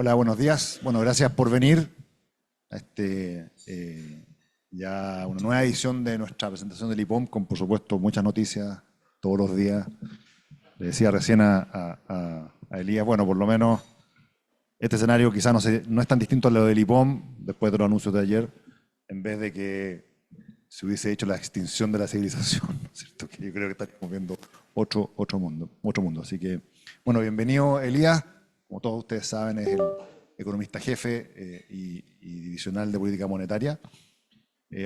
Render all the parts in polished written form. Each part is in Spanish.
Hola, buenos días. Bueno, gracias por venir a ya una nueva edición de nuestra presentación del IPOM, con por supuesto muchas noticias todos los días. Le decía recién a Elías, bueno, por lo menos este escenario quizás no es tan distinto a lo del IPOM, después de los anuncios de ayer, en vez de que se hubiese hecho la extinción de la civilización, ¿no es cierto? Que yo creo que estaríamos viendo otro mundo. Así que, bueno, bienvenido Elías. Como todos ustedes saben, es el economista jefe y divisional de política monetaria,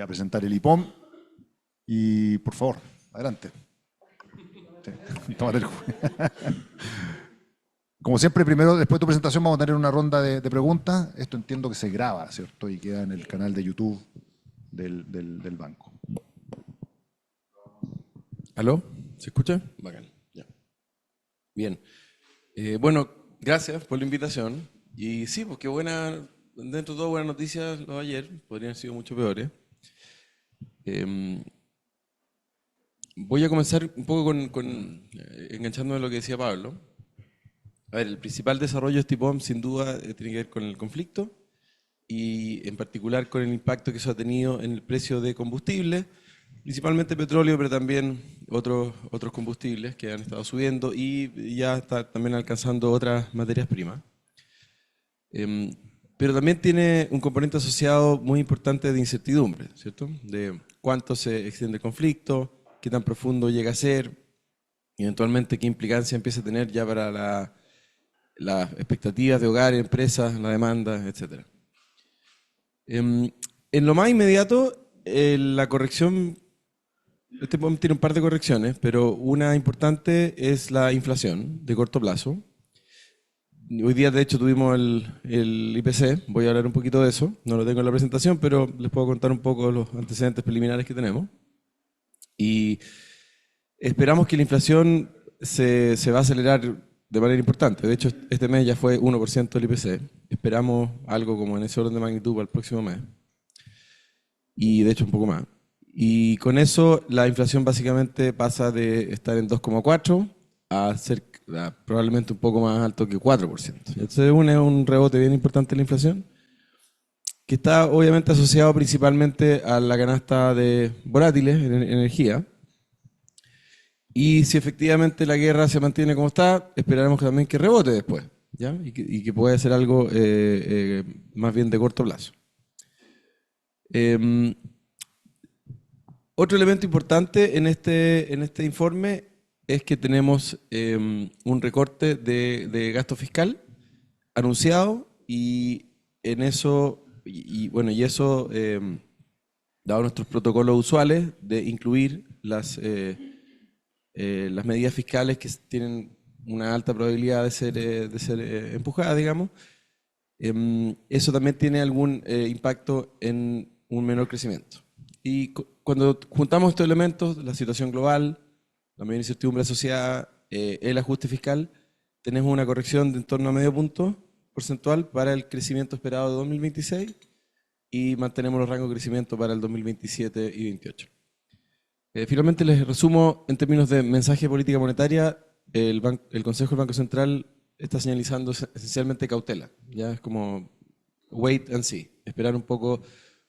a presentar el IPOM. Y por favor, adelante. Sí, tómate el jugo. Como siempre, primero, después de tu presentación, vamos a tener una ronda de preguntas. Esto entiendo que se graba, ¿cierto? Y queda en el canal de YouTube del banco. ¿Aló? ¿Se escucha? Bacán, ya. Bien. Bueno, gracias por la invitación. Y sí, pues qué buena, dentro de todo buenas noticias lo de ayer, podrían haber sido mucho peores. Voy a comenzar un poco enganchándome a lo que decía Pablo. A ver, el principal desarrollo de este IPOM sin duda tiene que ver con el conflicto y en particular con el impacto que eso ha tenido en el precio de combustible, principalmente petróleo, pero también otros combustibles que han estado subiendo y ya está también alcanzando otras materias primas. Pero también tiene un componente asociado muy importante de incertidumbre, ¿cierto? De cuánto se extiende el conflicto, qué tan profundo llega a ser, y eventualmente qué implicancia empieza a tener ya para las expectativas de hogares, empresas, la demanda, etc. En lo más inmediato, la corrección, este tiene un par de correcciones, pero una importante es la inflación de corto plazo. Hoy día, de hecho, tuvimos el IPC, voy a hablar un poquito de eso, no lo tengo en la presentación, pero les puedo contar un poco los antecedentes preliminares que tenemos. Y esperamos que la inflación se va a acelerar de manera importante. De hecho, este mes ya fue 1% del IPC. Esperamos algo como en ese orden de magnitud para el próximo mes. Y de hecho un poco más. Y con eso la inflación básicamente pasa de estar en 2,4 a ser probablemente un poco más alto que 4%. Entonces es un rebote bien importante en la inflación, que está obviamente asociado principalmente a la canasta de volátiles en energía. Y si efectivamente la guerra se mantiene como está, esperaremos que también que rebote después, ¿ya? Y que pueda ser algo más bien de corto plazo. Otro elemento importante en este informe es que tenemos un recorte de gasto fiscal anunciado y en eso, bueno, y eso, dado nuestros protocolos usuales de incluir las medidas fiscales que tienen una alta probabilidad de ser empujadas, digamos, eso también tiene algún impacto en un menor crecimiento. Y cuando juntamos estos elementos, la situación global, la mayor incertidumbre asociada, el ajuste fiscal, tenemos una corrección de en torno a medio punto porcentual para el crecimiento esperado de 2026 y mantenemos los rangos de crecimiento para el 2027 y 2028. Finalmente les resumo en términos de mensaje de política monetaria, el Consejo del Banco Central está señalizando esencialmente cautela, ya es como wait and see, esperar un poco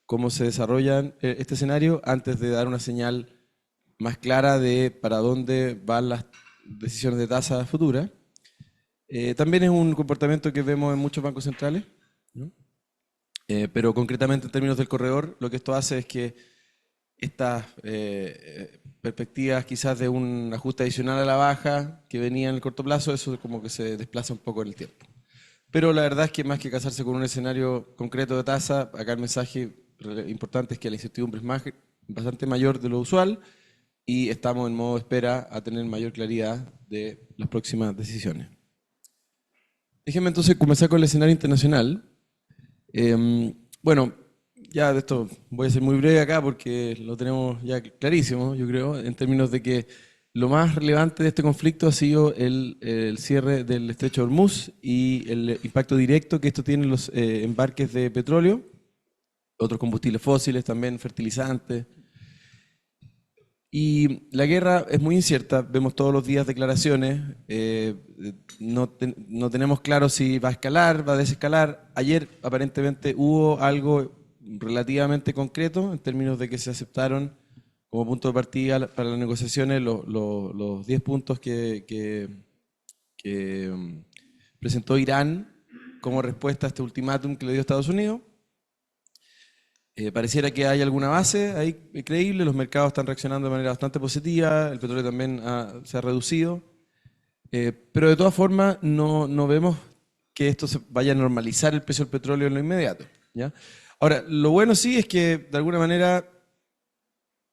cómo se desarrolla este escenario antes de dar una señal más clara de para dónde van las decisiones de tasa futura. También es un comportamiento que vemos en muchos bancos centrales, ¿no? Pero concretamente en términos del corredor, lo que esto hace es que estas perspectivas quizás de un ajuste adicional a la baja que venía en el corto plazo, eso como que se desplaza un poco en el tiempo. Pero la verdad es que más que casarse con un escenario concreto de tasa, acá el mensaje importante es que la incertidumbre es bastante mayor de lo usual y estamos en modo espera a tener mayor claridad de las próximas decisiones. Déjenme entonces comenzar con el escenario internacional. Bueno, ya de esto voy a ser muy breve acá porque lo tenemos ya clarísimo, yo creo, en términos de que lo más relevante de este conflicto ha sido el cierre del estrecho de Hormuz y el impacto directo que esto tiene en los embarques de petróleo, otros combustibles fósiles también, fertilizantes. Y la guerra es muy incierta, vemos todos los días declaraciones, no tenemos claro si va a escalar, va a desescalar. Ayer aparentemente hubo algo relativamente concreto en términos de que se aceptaron como punto de partida para las negociaciones los 10 puntos que presentó Irán como respuesta a este ultimátum que le dio Estados Unidos. Pareciera que hay alguna base ahí creíble, los mercados están reaccionando de manera bastante positiva, el petróleo también se ha reducido, pero de todas formas no vemos que esto se vaya a normalizar el precio del petróleo en lo inmediato, ¿ya? Ahora, lo bueno sí es que de alguna manera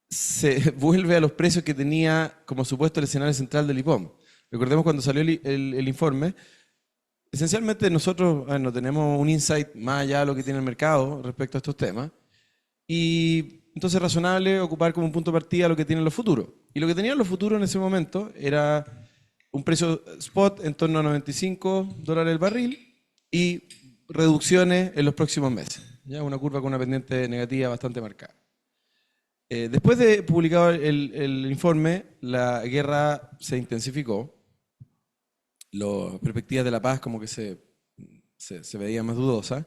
se vuelve a los precios que tenía como supuesto el escenario central del IPOM. Recordemos cuando salió el informe, esencialmente nosotros no tenemos un insight más allá de lo que tiene el mercado respecto a estos temas. Y entonces es razonable ocupar como un punto de partida lo que tienen los futuros. Y lo que tenían los futuros en ese momento era un precio spot en torno a $95 el barril y reducciones en los próximos meses. ¿Ya? Una curva con una pendiente negativa bastante marcada. Después de publicado el informe, la guerra se intensificó. Las perspectivas de la paz como que se veían más dudosas.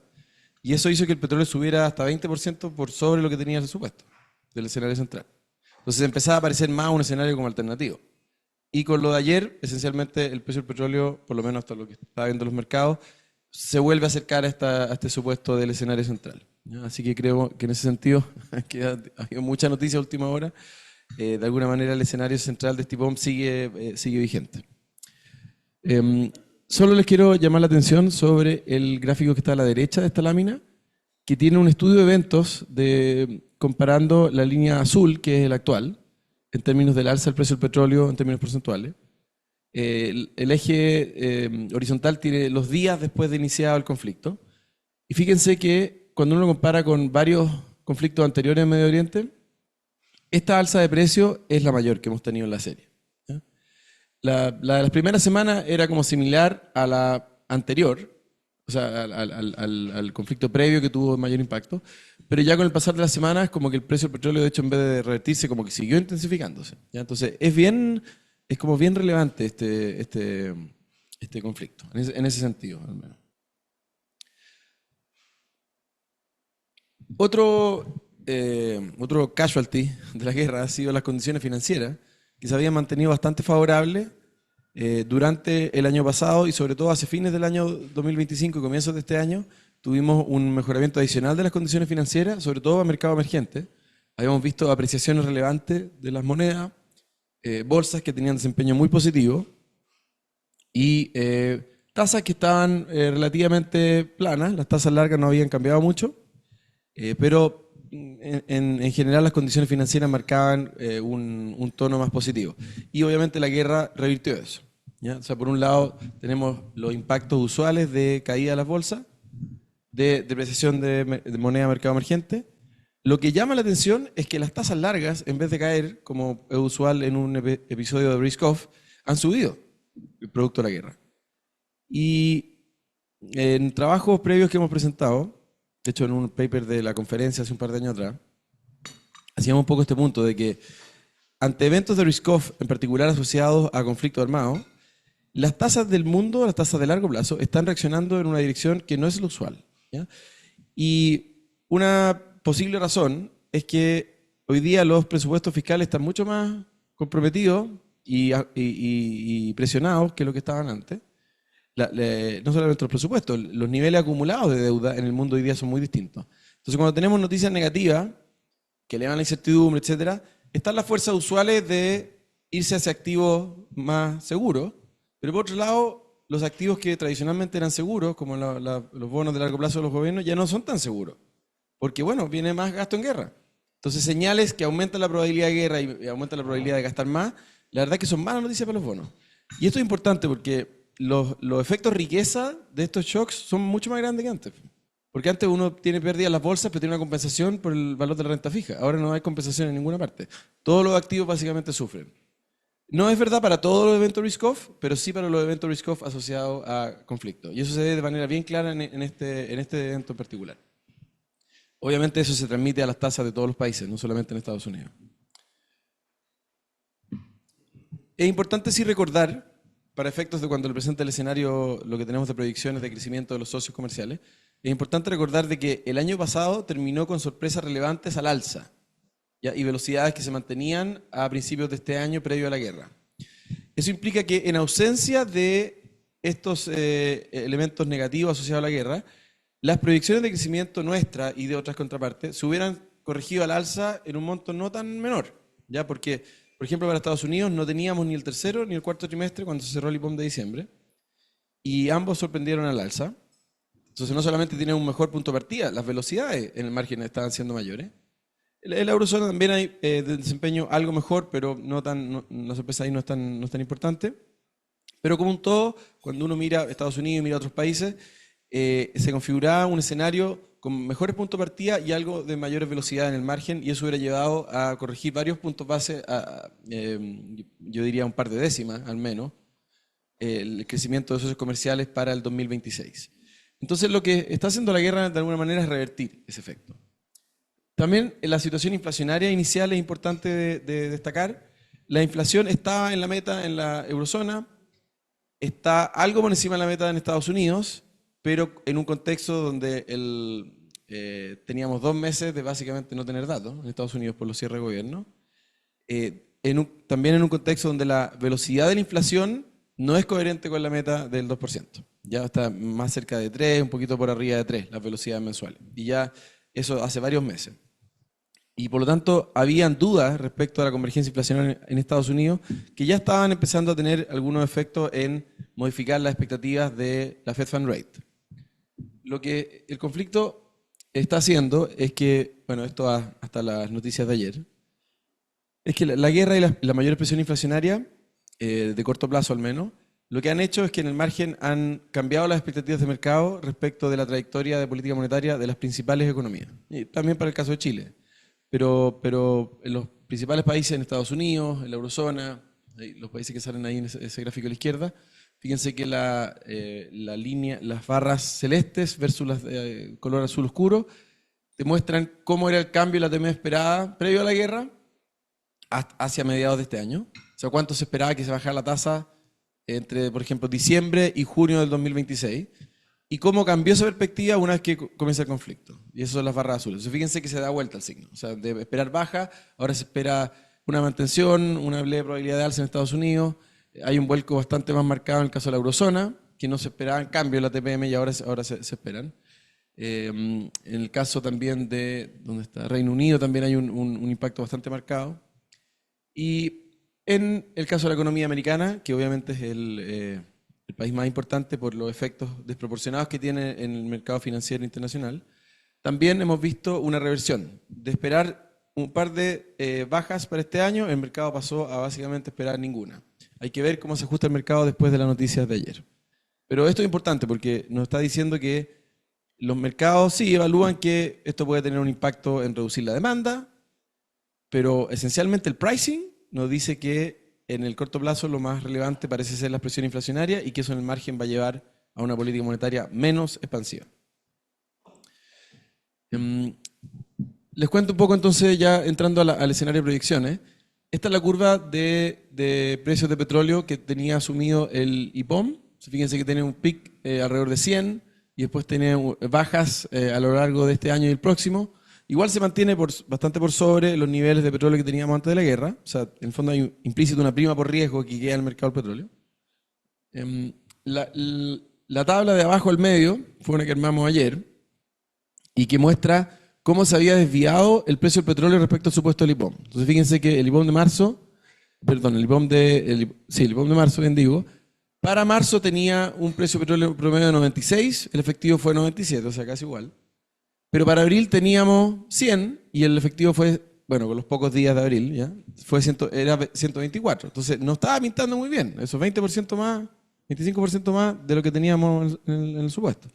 Y eso hizo que el petróleo subiera hasta 20% por sobre lo que tenía el supuesto del escenario central. Entonces empezaba a aparecer más un escenario como alternativo. Y con lo de ayer, esencialmente el precio del petróleo, por lo menos hasta lo que está viendo los mercados, se vuelve a acercar a este supuesto del escenario central. ¿Ya? Así que creo que en ese sentido que ha habido mucha noticia a última hora. De alguna manera el escenario central de este POM sigue vigente. Solo les quiero llamar la atención sobre el gráfico que está a la derecha de esta lámina, que tiene un estudio de eventos comparando la línea azul, que es el actual, en términos del alza del precio del petróleo en términos porcentuales. El eje horizontal tiene los días después de iniciado el conflicto. Y fíjense que cuando uno compara con varios conflictos anteriores en Medio Oriente, esta alza de precio es la mayor que hemos tenido en la serie. La de las primeras semanas era como similar a la anterior, o sea, al conflicto previo que tuvo mayor impacto, pero ya con el pasar de las semanas, como que el precio del petróleo, de hecho, en vez de revertirse, como que siguió intensificándose, ¿ya? Entonces, es como bien relevante este conflicto, en ese sentido, al menos. Otro casualty de la guerra ha sido las condiciones financieras, que se habían mantenido bastante favorables durante el año pasado y sobre todo hacia fines del año 2025 y comienzos de este año tuvimos un mejoramiento adicional de las condiciones financieras, sobre todo a mercado emergente. Habíamos visto apreciaciones relevantes de las monedas, bolsas que tenían desempeño muy positivo y tasas que estaban relativamente planas. Las tasas largas no habían cambiado mucho, pero en general las condiciones financieras marcaban un tono más positivo. Y obviamente la guerra revirtió eso, ¿ya? O sea, por un lado tenemos los impactos usuales de caída de las bolsas, de depreciación de moneda de mercado emergente. Lo que llama la atención es que las tasas largas, en vez de caer, como es usual en un episodio de risk-off, han subido, producto de la guerra. Y en trabajos previos que hemos presentado, de hecho en un paper de la conferencia hace un par de años atrás, hacíamos un poco este punto de que ante eventos de risk-off, en particular asociados a conflictos armados, las tasas del mundo, las tasas de largo plazo, están reaccionando en una dirección que no es lo usual, ¿ya? Y una posible razón es que hoy día los presupuestos fiscales están mucho más comprometidos y presionados que lo que estaban antes. No solamente los presupuestos, los niveles acumulados de deuda en el mundo hoy día son muy distintos. Entonces, cuando tenemos noticias negativas que elevan la incertidumbre, etcétera, están las fuerzas usuales de irse hacia activos más seguros, pero por otro lado, los activos que tradicionalmente eran seguros, como los bonos de largo plazo de los gobiernos, ya no son tan seguros, porque bueno, viene más gasto en guerra. Entonces, señales que aumentan la probabilidad de guerra y aumentan la probabilidad de gastar más, la verdad es que son malas noticias para los bonos. Y esto es importante porque los efectos riqueza de estos shocks son mucho más grandes que antes. Porque antes uno tiene pérdidas en las bolsas, pero tiene una compensación por el valor de la renta fija. Ahora no hay compensación en ninguna parte. Todos los activos básicamente sufren. No es verdad para todos los eventos risk-off, pero sí para los eventos risk-off asociados a conflicto. Y eso se ve de manera bien clara en este evento en particular. Obviamente eso se transmite a las tasas de todos los países, no solamente en Estados Unidos. Es importante sí recordar, para efectos de cuando le presenta el escenario, lo que tenemos de proyecciones de crecimiento de los socios comerciales, es importante recordar de que el año pasado terminó con sorpresas relevantes al alza, ¿ya? Y velocidades que se mantenían a principios de este año previo a la guerra. Eso implica que en ausencia de estos elementos negativos asociados a la guerra, las proyecciones de crecimiento nuestra y de otras contrapartes se hubieran corregido al alza en un monto no tan menor, ¿ya? Porque, por ejemplo, para Estados Unidos no teníamos ni el tercero ni el cuarto trimestre cuando se cerró el IPOM de diciembre, y ambos sorprendieron al alza. Entonces no solamente tiene un mejor punto de partida, las velocidades en el margen estaban siendo mayores. En la eurozona también hay de desempeño algo mejor, pero la sorpresa ahí no es tan importante. Pero como un todo, cuando uno mira Estados Unidos y mira otros países, se configuraba un escenario con mejores puntos de partida y algo de mayores velocidad en el margen, y eso hubiera llevado a corregir varios puntos base, yo diría un par de décimas al menos, el crecimiento de socios comerciales para el 2026. Entonces lo que está haciendo la guerra de alguna manera es revertir ese efecto. También en la situación inflacionaria inicial es importante de destacar. La inflación está en la meta en la eurozona, está algo por encima de la meta en Estados Unidos, pero en un contexto donde teníamos 2 meses de básicamente no tener datos en Estados Unidos por los cierres de gobierno. También en un contexto donde la velocidad de la inflación no es coherente con la meta del 2%. Ya está más cerca de 3, un poquito por arriba de 3, las velocidades mensuales. Y ya eso hace varios meses. Y por lo tanto, habían dudas respecto a la convergencia inflacionaria en Estados Unidos que ya estaban empezando a tener algunos efectos en modificar las expectativas de la Fed Fund Rate. Lo que el conflicto está haciendo es que, bueno, esto hasta las noticias de ayer, es que la guerra y la mayor presión inflacionaria, de corto plazo al menos, lo que han hecho es que en el margen han cambiado las expectativas de mercado respecto de la trayectoria de política monetaria de las principales economías. Y también para el caso de Chile. Pero en los principales países, en Estados Unidos, en la eurozona, los países que salen ahí en ese gráfico a la izquierda, fíjense que la línea, las barras celestes versus las de color azul oscuro, demuestran cómo era el cambio de la TM esperada previo a la guerra hacia mediados de este año. O sea, cuánto se esperaba que se bajara la tasa entre, por ejemplo, diciembre y junio del 2026. Y cómo cambió esa perspectiva una vez que comienza el conflicto. Y eso son las barras azules. Entonces, fíjense que se da vuelta el signo. O sea, de esperar baja, ahora se espera una mantención, una leve probabilidad de alza en Estados Unidos. Hay un vuelco bastante más marcado en el caso de la eurozona, que no se esperaban cambios en la TPM y ahora se esperan. En el caso también de donde está Reino Unido también hay un impacto bastante marcado. Y en el caso de la economía americana, que obviamente es el país más importante por los efectos desproporcionados que tiene en el mercado financiero internacional, también hemos visto una reversión. De esperar un par de bajas para este año, el mercado pasó a básicamente esperar ninguna. Hay que ver cómo se ajusta el mercado después de las noticias de ayer. Pero esto es importante porque nos está diciendo que los mercados sí evalúan que esto puede tener un impacto en reducir la demanda, pero esencialmente el pricing nos dice que en el corto plazo lo más relevante parece ser la presión inflacionaria y que eso en el margen va a llevar a una política monetaria menos expansiva. Les cuento un poco entonces, ya entrando al escenario de proyecciones. Esta es la curva de precios de petróleo que tenía asumido el IPOM. Fíjense que tiene un pic alrededor de 100 y después tiene bajas a lo largo de este año y el próximo. Igual se mantiene bastante por sobre los niveles de petróleo que teníamos antes de la guerra. O sea, en el fondo hay implícito una prima por riesgo que queda en el mercado del petróleo. La tabla de abajo al medio fue una que armamos ayer y que muestra cómo se había desviado el precio del petróleo respecto al supuesto del IPOM. Entonces fíjense que el IPOM de marzo, perdón, el IPOM de marzo, bien digo, para marzo tenía un precio de petróleo promedio de 96, el efectivo fue 97, o sea, casi igual. Pero para abril teníamos 100 y el efectivo fue, bueno, con los pocos días de abril, ¿ya? Era 124. Entonces no estaba pintando muy bien, eso 20% más, 25% más de lo que teníamos en el supuesto.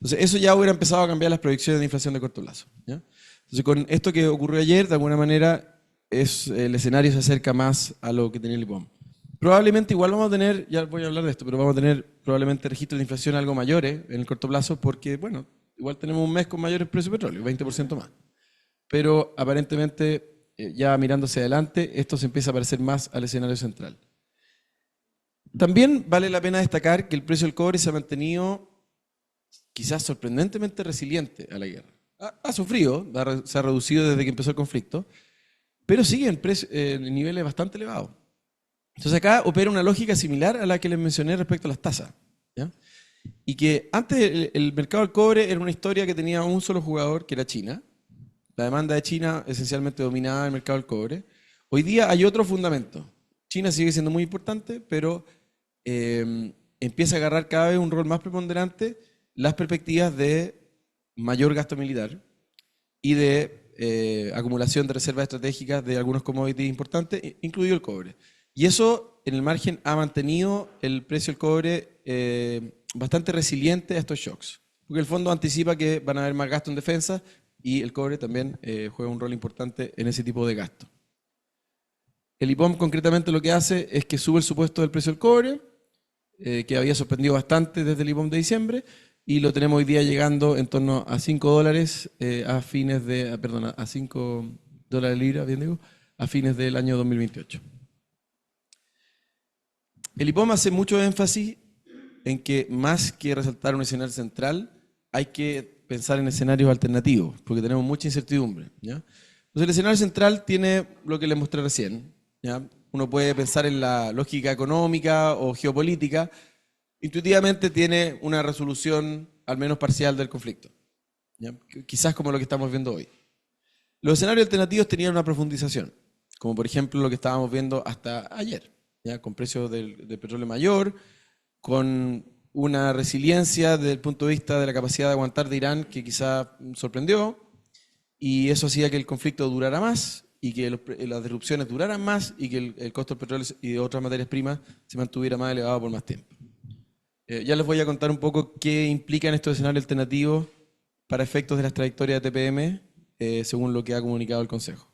Entonces eso ya hubiera empezado a cambiar las proyecciones de inflación de corto plazo, ¿ya? Entonces con esto que ocurrió ayer, de alguna manera, el escenario se acerca más a lo que tenía el IPOM. Probablemente igual vamos a tener, ya voy a hablar de esto, pero vamos a tener probablemente registros de inflación algo mayores en el corto plazo porque, bueno, igual tenemos un mes con mayores precios de petróleo, 20% más. Pero aparentemente, ya mirando hacia adelante, esto se empieza a parecer más al escenario central. También vale la pena destacar que el precio del cobre se ha mantenido quizás sorprendentemente resiliente a la guerra. Ha sufrido, se ha reducido desde que empezó el conflicto, pero sigue en niveles bastante elevados. Entonces acá opera una lógica similar a la que les mencioné respecto a las tasas, ¿ya? Y que antes el mercado del cobre era una historia que tenía un solo jugador, que era China. La demanda de China esencialmente dominaba el mercado del cobre. Hoy día hay otro fundamento. China sigue siendo muy importante, pero empieza a agarrar cada vez un rol más preponderante las perspectivas de mayor gasto militar y de acumulación de reservas estratégicas de algunos commodities importantes, incluido el cobre. Y eso en el margen ha mantenido el precio del cobre bastante resiliente a estos shocks, porque el fondo anticipa que van a haber más gasto en defensa y el cobre también juega un rol importante en ese tipo de gasto. El IPOM concretamente lo que hace es que sube el supuesto del precio del cobre, que había sorprendido bastante desde el IPOM de diciembre, y lo tenemos hoy día llegando en torno a $5 a fines de, perdón, a $5 libra, bien digo, a fines del año 2028. El IPOM hace mucho énfasis en que más que resaltar un escenario central, hay que pensar en escenarios alternativos, porque tenemos mucha incertidumbre, ¿ya? Entonces el escenario central tiene lo que les mostré recién, ¿ya? Uno puede pensar en la lógica económica o geopolítica, intuitivamente tiene una resolución al menos parcial del conflicto, ¿ya? Quizás como lo que estamos viendo hoy. Los escenarios alternativos tenían una profundización, como por ejemplo lo que estábamos viendo hasta ayer, ¿ya? Con precios del petróleo mayor, con una resiliencia desde el punto de vista de la capacidad de aguantar de Irán que quizá sorprendió, y eso hacía que el conflicto durara más y que las disrupciones duraran más y que el costo del petróleo y de otras materias primas se mantuviera más elevado por más tiempo. Ya les voy a contar un poco qué implican estos escenarios alternativos para efectos de las trayectorias de TPM, según lo que ha comunicado el Consejo.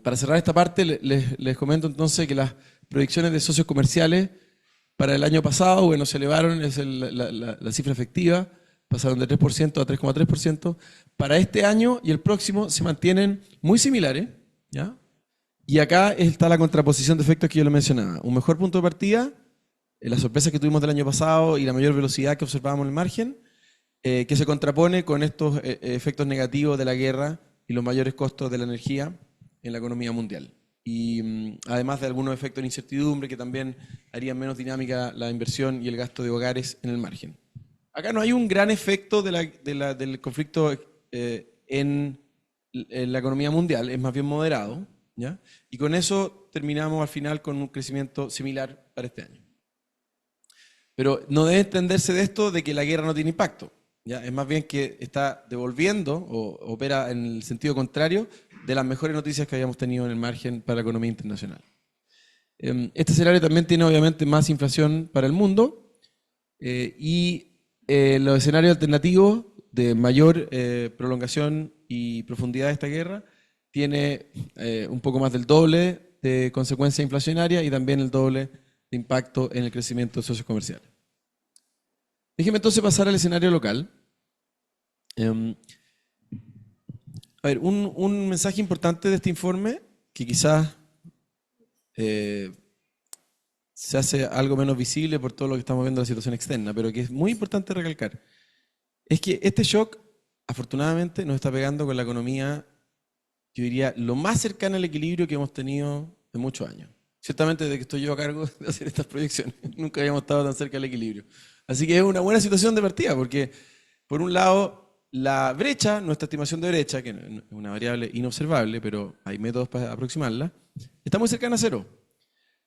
Para cerrar esta parte, les comento entonces que las proyecciones de socios comerciales para el año pasado, bueno, se elevaron, es la cifra efectiva, pasaron de 3% a 3,3%. Para este año y el próximo se mantienen muy similares, ¿ya? Y acá está la contraposición de efectos que yo le mencionaba. Un mejor punto de partida, las sorpresas que tuvimos del año pasado y la mayor velocidad que observábamos en el margen, que se contrapone con estos efectos negativos de la guerra y los mayores costos de la energía en la economía mundial. Y además de algunos efectos de incertidumbre que también harían menos dinámica la inversión y el gasto de hogares en el margen. Acá no hay un gran efecto del conflicto en la economía mundial, es más bien moderado, ¿ya? Y con eso terminamos al final con un crecimiento similar para este año. Pero no debe entenderse de esto de que la guerra no tiene impacto, ¿ya? Es más bien que está devolviendo o opera en el sentido contrario de las mejores noticias que habíamos tenido en el margen para la economía internacional. Este escenario también tiene obviamente más inflación para el mundo y los escenarios alternativos de mayor prolongación y profundidad de esta guerra tiene un poco más del doble de consecuencia inflacionaria y también el doble de impacto en el crecimiento de socios comerciales. Déjeme entonces pasar al escenario local. A ver, un mensaje importante de este informe, que quizás se hace algo menos visible por todo lo que estamos viendo en la situación externa, pero que es muy importante recalcar, es que este shock, afortunadamente, nos está pegando con la economía, yo diría, lo más cercana al equilibrio que hemos tenido en muchos años. Ciertamente desde que estoy yo a cargo de hacer estas proyecciones, nunca habíamos estado tan cerca del equilibrio. Así que es una buena situación de partida, porque por un lado, la brecha, nuestra estimación de brecha, que es una variable inobservable, pero hay métodos para aproximarla, está muy cercana a cero.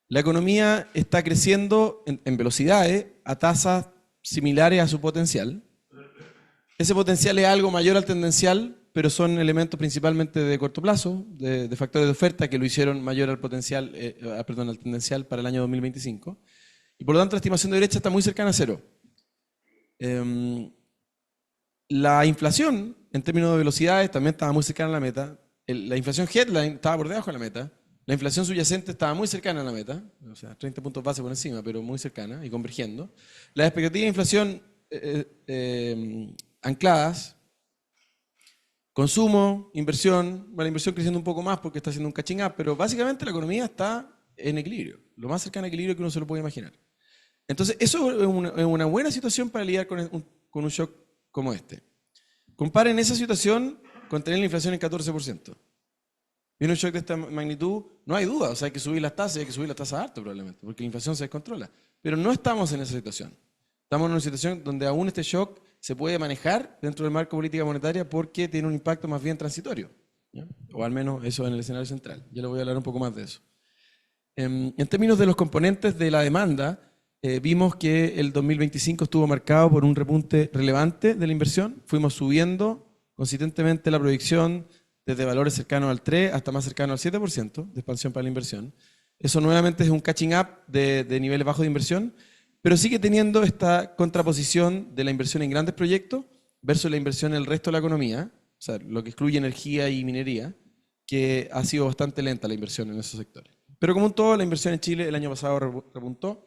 La economía está creciendo en velocidades a tasas similares a su potencial. Ese potencial es algo mayor al tendencial, pero son elementos principalmente de corto plazo, de factores de oferta que lo hicieron mayor al potencial, al tendencial para el año 2025. Y por lo tanto la estimación de brecha está muy cercana a cero. La inflación, en términos de velocidades, también estaba muy cercana a la meta. La inflación headline estaba por debajo de la meta. La inflación subyacente estaba muy cercana a la meta, o sea, 30 puntos base por encima, pero muy cercana y convergiendo. Las expectativas de inflación ancladas, consumo, inversión, bueno, la inversión creciendo un poco más porque está haciendo un catching up, pero básicamente la economía está en equilibrio, lo más cercano a equilibrio que uno se lo puede imaginar. Entonces, eso es una buena situación para lidiar con un shock como este. Comparen esa situación con tener la inflación en 14%. Viene un shock de esta magnitud, no hay duda, o sea, hay que subir las tasas, y hay que subir las tasas harto probablemente, porque la inflación se descontrola. Pero no estamos en esa situación. Estamos en una situación donde aún este shock se puede manejar dentro del marco de política monetaria porque tiene un impacto más bien transitorio, ¿ya? O al menos eso en el escenario central. Ya le voy a hablar un poco más de eso. En términos de los componentes de la demanda, vimos que el 2025 estuvo marcado por un repunte relevante de la inversión. Fuimos subiendo consistentemente la proyección desde valores cercanos al 3 hasta más cercano al 7% de expansión para la inversión. Eso nuevamente es un catching up de niveles bajos de inversión, pero sigue teniendo esta contraposición de la inversión en grandes proyectos versus la inversión en el resto de la economía, o sea, lo que excluye energía y minería, que ha sido bastante lenta la inversión en esos sectores. Pero como un todo, la inversión en Chile el año pasado repuntó.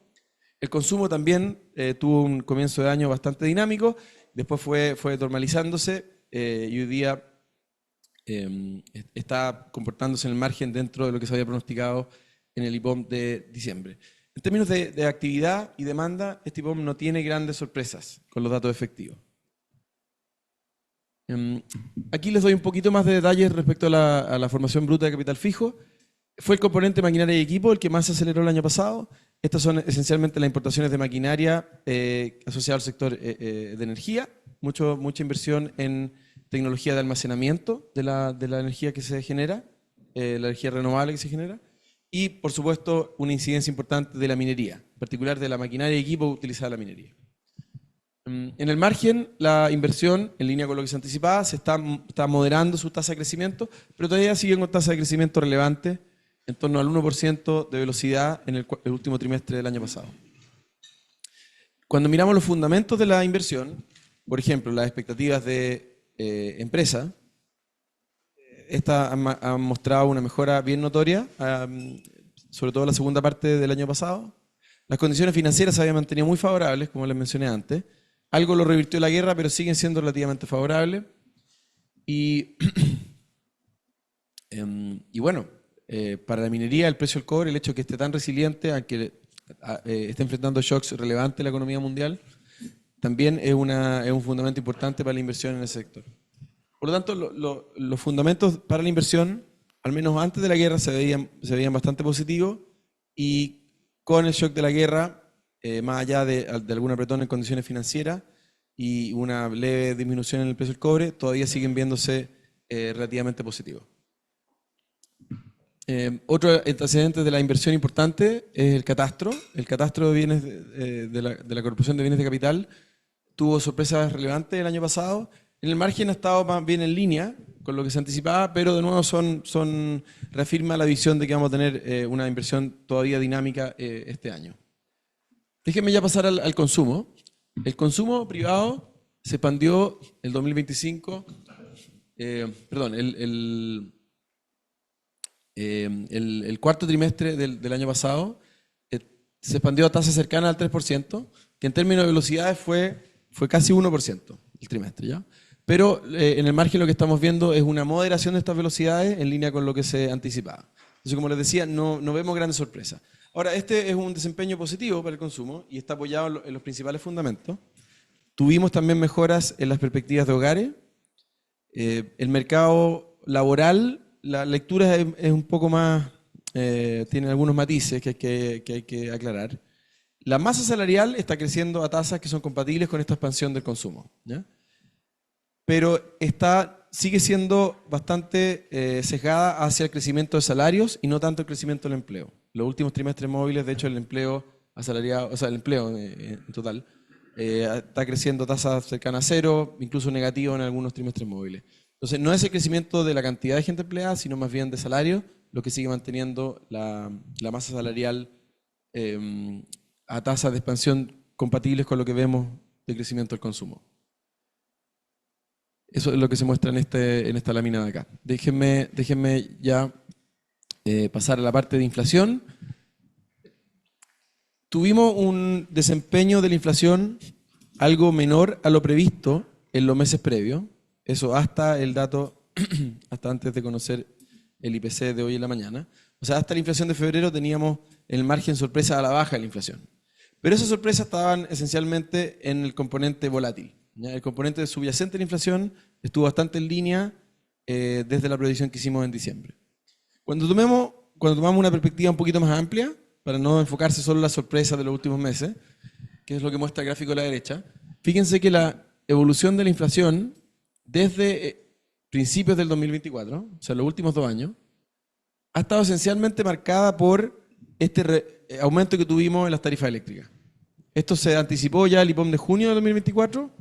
El consumo también tuvo un comienzo de año bastante dinámico, después fue normalizándose y hoy día está comportándose en el margen dentro de lo que se había pronosticado en el IPOM de diciembre. En términos de actividad y demanda, este IPOM no tiene grandes sorpresas con los datos efectivos. Aquí les doy un poquito más de detalles respecto a la formación bruta de capital fijo. Fue el componente maquinaria y equipo el que más se aceleró el año pasado. Estas son esencialmente las importaciones de maquinaria asociadas al sector de energía, mucha inversión en tecnología de almacenamiento de la energía que se genera, la energía renovable que se genera, y por supuesto una incidencia importante de la minería, en particular de la maquinaria y equipo utilizada en la minería. En el margen, la inversión, en línea con lo que se anticipaba, se está moderando su tasa de crecimiento, pero todavía sigue con tasa de crecimiento relevante, en torno al 1% de velocidad en el último trimestre del año pasado. Cuando miramos los fundamentos de la inversión, por ejemplo, las expectativas de empresa, esta ha mostrado una mejora bien notoria, sobre todo en la segunda parte del año pasado. Las condiciones financieras se habían mantenido muy favorables, como les mencioné antes. Algo lo revirtió la guerra, pero siguen siendo relativamente favorables. Y bueno, para la minería, el precio del cobre, el hecho de que esté tan resiliente, aunque esté enfrentando shocks relevantes en la economía mundial, también es un fundamento importante para la inversión en ese sector. Por lo tanto, los fundamentos para la inversión, al menos antes de la guerra, se veían bastante positivos, y con el shock de la guerra, más allá de algún apretón en condiciones financieras y una leve disminución en el precio del cobre, todavía siguen viéndose relativamente positivos. Otro antecedente de la inversión importante es el catastro. El catastro de bienes de la Corporación de Bienes de Capital tuvo sorpresas relevantes el año pasado. En el margen ha estado más bien en línea con lo que se anticipaba, pero de nuevo reafirma la visión de que vamos a tener una inversión todavía dinámica este año. Déjenme ya pasar al consumo. El consumo privado se expandió el 2025, el cuarto trimestre del año pasado, se expandió a tasa cercana al 3%, que en términos de velocidades fue casi 1% el trimestre, ¿ya? Pero en el margen lo que estamos viendo es una moderación de estas velocidades en línea con lo que se anticipaba. Entonces, como les decía, no vemos grandes sorpresas. Ahora, este es un desempeño positivo para el consumo y está apoyado en los principales fundamentos. Tuvimos también mejoras en las perspectivas de hogares. El mercado laboral, la lectura es un poco más, tiene algunos matices que hay que aclarar. La masa salarial está creciendo a tasas que son compatibles con esta expansión del consumo, ¿ya? Pero sigue siendo bastante sesgada hacia el crecimiento de salarios y no tanto el crecimiento del empleo. Los últimos trimestres móviles, de hecho, el empleo asalariado, o sea, el empleo en total, está creciendo a tasas cercanas a cero, incluso negativo en algunos trimestres móviles. Entonces, no es el crecimiento de la cantidad de gente empleada, sino más bien de salario, lo que sigue manteniendo la masa salarial a tasas de expansión compatibles con lo que vemos de crecimiento del consumo. Eso es lo que se muestra en esta lámina de acá. Déjenme ya pasar a la parte de inflación. Tuvimos un desempeño de la inflación algo menor a lo previsto en los meses previos. Eso hasta el dato, hasta antes de conocer el IPC de hoy en la mañana. O sea, hasta la inflación de febrero teníamos el margen sorpresa a la baja de la inflación. Pero esas sorpresas estaban esencialmente en el componente volátil, ¿ya? El componente subyacente de la inflación estuvo bastante en línea desde la previsión que hicimos en diciembre. Cuando tomamos una perspectiva un poquito más amplia, para no enfocarse solo en las sorpresas de los últimos meses, que es lo que muestra el gráfico de la derecha, fíjense que la evolución de la inflación desde principios del 2024, o sea, los últimos 2 años, ha estado esencialmente marcada por este aumento que tuvimos en las tarifas eléctricas. Esto se anticipó ya el IPOM de junio de 2024.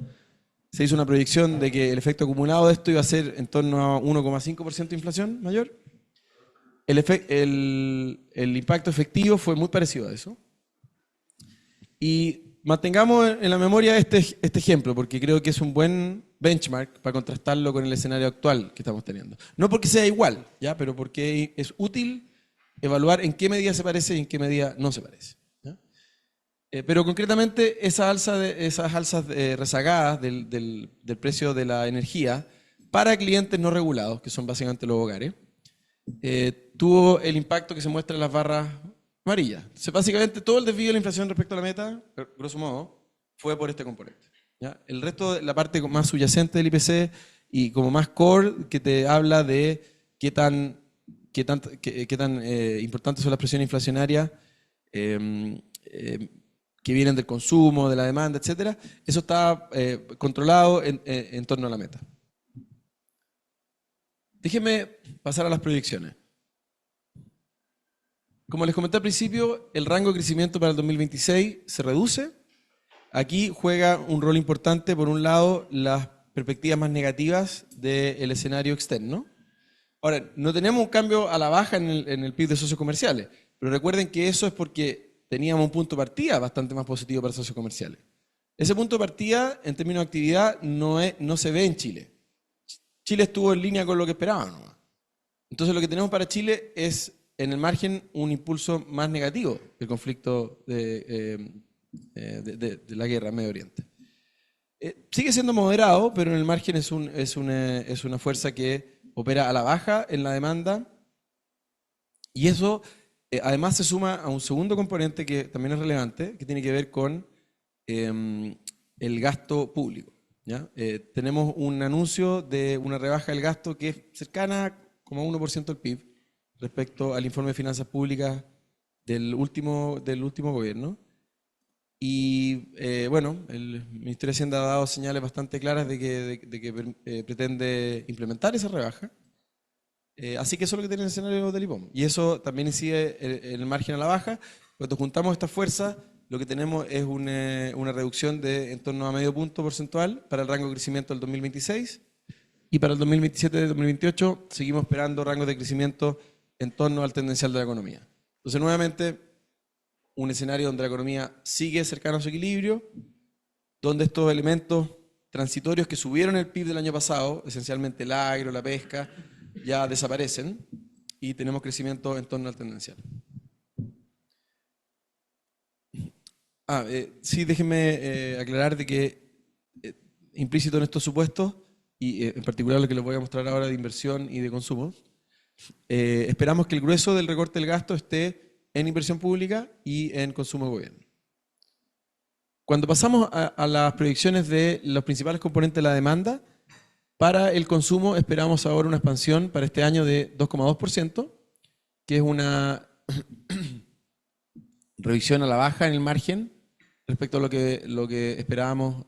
Se hizo una proyección de que el efecto acumulado de esto iba a ser en torno a 1,5% de inflación mayor. El impacto efectivo fue muy parecido a eso. Y mantengamos en la memoria este ejemplo, porque creo que es un buen benchmark para contrastarlo con el escenario actual que estamos teniendo. No porque sea igual, ¿ya? Pero porque es útil evaluar en qué medida se parece y en qué medida no se parece, ¿ya? Pero concretamente esas alzas rezagadas del precio de la energía para clientes no regulados, que son básicamente los hogares, tuvo el impacto que se muestra en las barras amarillas. Entonces, básicamente todo el desvío de la inflación respecto a la meta, grosso modo, fue por este componente, ¿ya? El resto, la parte más subyacente del IPC y como más core, que te habla de qué tan importantes son las presiones inflacionarias que vienen del consumo, de la demanda, etcétera. Eso está controlado en torno a la meta. Déjenme pasar a las proyecciones. Como les comenté al principio, el rango de crecimiento para el 2026 se reduce. Aquí juega un rol importante, por un lado, las perspectivas más negativas del escenario externo. Ahora, no tenemos un cambio a la baja en el PIB de socios comerciales, pero recuerden que eso es porque teníamos un punto de partida bastante más positivo para socios comerciales. Ese punto de partida, en términos de actividad, no se ve en Chile. Chile estuvo en línea con lo que esperábamos. Entonces, lo que tenemos para Chile es, en el margen, un impulso más negativo del conflicto de la guerra en Medio Oriente. Sigue siendo moderado, pero en el margen es una fuerza que opera a la baja en la demanda, y eso además se suma a un segundo componente que también es relevante, que tiene que ver con el gasto público, ¿ya? Tenemos un anuncio de una rebaja del gasto que es cercana como a 1% del PIB respecto al informe de finanzas públicas del último gobierno. Y bueno, el Ministerio de Hacienda ha dado señales bastante claras de que pretende implementar esa rebaja. Así que eso es lo que tiene el escenario del IPOM. Y eso también incide en el margen a la baja. Cuando juntamos estas fuerzas, lo que tenemos es una reducción de en torno a medio punto porcentual para el rango de crecimiento del 2026. Y para el 2027-2028 seguimos esperando rangos de crecimiento en torno al tendencial de la economía. Entonces, nuevamente, un escenario donde la economía sigue cercana a su equilibrio, donde estos elementos transitorios que subieron el PIB del año pasado, esencialmente el agro, la pesca, ya desaparecen y tenemos crecimiento en torno al tendencial. Sí, déjenme aclarar de que implícito en estos supuestos, y en particular lo que les voy a mostrar ahora de inversión y de consumo, esperamos que el grueso del recorte del gasto esté en inversión pública y en consumo de gobierno. Cuando pasamos a las proyecciones de los principales componentes de la demanda, para el consumo esperamos ahora una expansión para este año de 2,2%, que es una revisión a la baja en el margen respecto a lo que esperábamos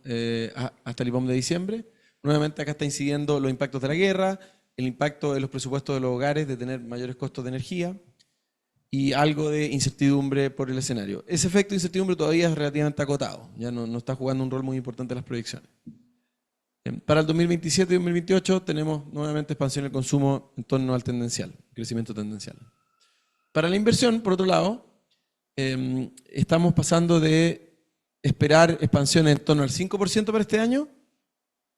hasta el IPOM de diciembre. Nuevamente acá está incidiendo los impactos de la guerra, el impacto de los presupuestos de los hogares de tener mayores costos de energía y algo de incertidumbre por el escenario. Ese efecto de incertidumbre todavía es relativamente acotado, ya no está jugando un rol muy importante en las proyecciones. Para el 2027 y 2028 tenemos nuevamente expansión del consumo en torno al tendencial, crecimiento tendencial. Para la inversión, por otro lado, estamos pasando de esperar expansión en torno al 5% para este año,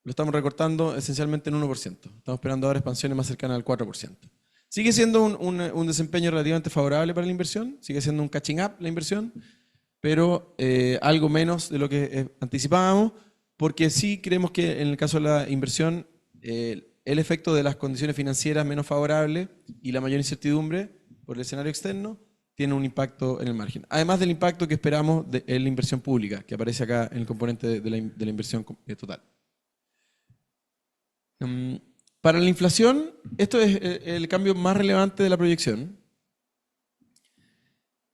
lo estamos recortando esencialmente en 1%. Estamos esperando ahora expansiones más cercanas al 4%. Sigue siendo un desempeño relativamente favorable para la inversión, sigue siendo un catching up la inversión, pero algo menos de lo que anticipábamos, porque sí creemos que en el caso de la inversión, el efecto de las condiciones financieras menos favorables y la mayor incertidumbre por el escenario externo, tiene un impacto en el margen. Además del impacto que esperamos en la inversión pública, que aparece acá en el componente de la inversión total. Para la inflación, esto es el cambio más relevante de la proyección.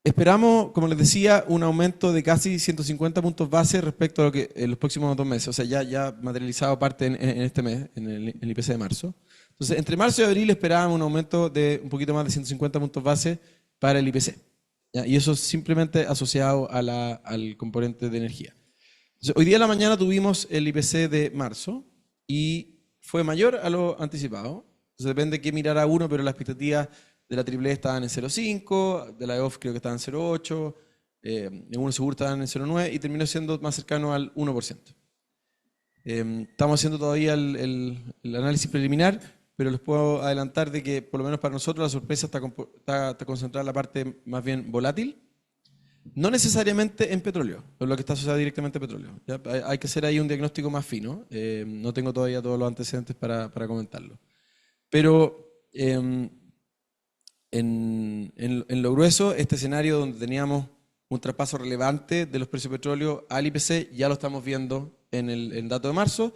Esperamos, como les decía, un aumento de casi 150 puntos base respecto a lo que en los próximos 2 meses, o sea, ya materializado parte en este mes, en el IPC de marzo. Entonces, entre marzo y abril esperábamos un aumento de un poquito más de 150 puntos base para el IPC. ¿Ya? Y eso simplemente asociado al componente de energía. Entonces, hoy día en la mañana tuvimos el IPC de marzo y fue mayor a lo anticipado. Entonces, depende de qué mirara uno, pero las expectativas de la AAA estaban en 0,5, de la EOF creo que estaban en 0,8, en uno seguro estaban en 0,9 y terminó siendo más cercano al 1%. Estamos haciendo todavía el análisis preliminar, pero les puedo adelantar de que por lo menos para nosotros la sorpresa está concentrada en la parte más bien volátil, no necesariamente en petróleo, en lo que está asociado directamente a petróleo. ¿Ya? Hay que hacer ahí un diagnóstico más fino, no tengo todavía todos los antecedentes para comentarlo. Pero en lo grueso, este escenario donde teníamos un traspaso relevante de los precios de petróleo al IPC, ya lo estamos viendo en el dato de marzo,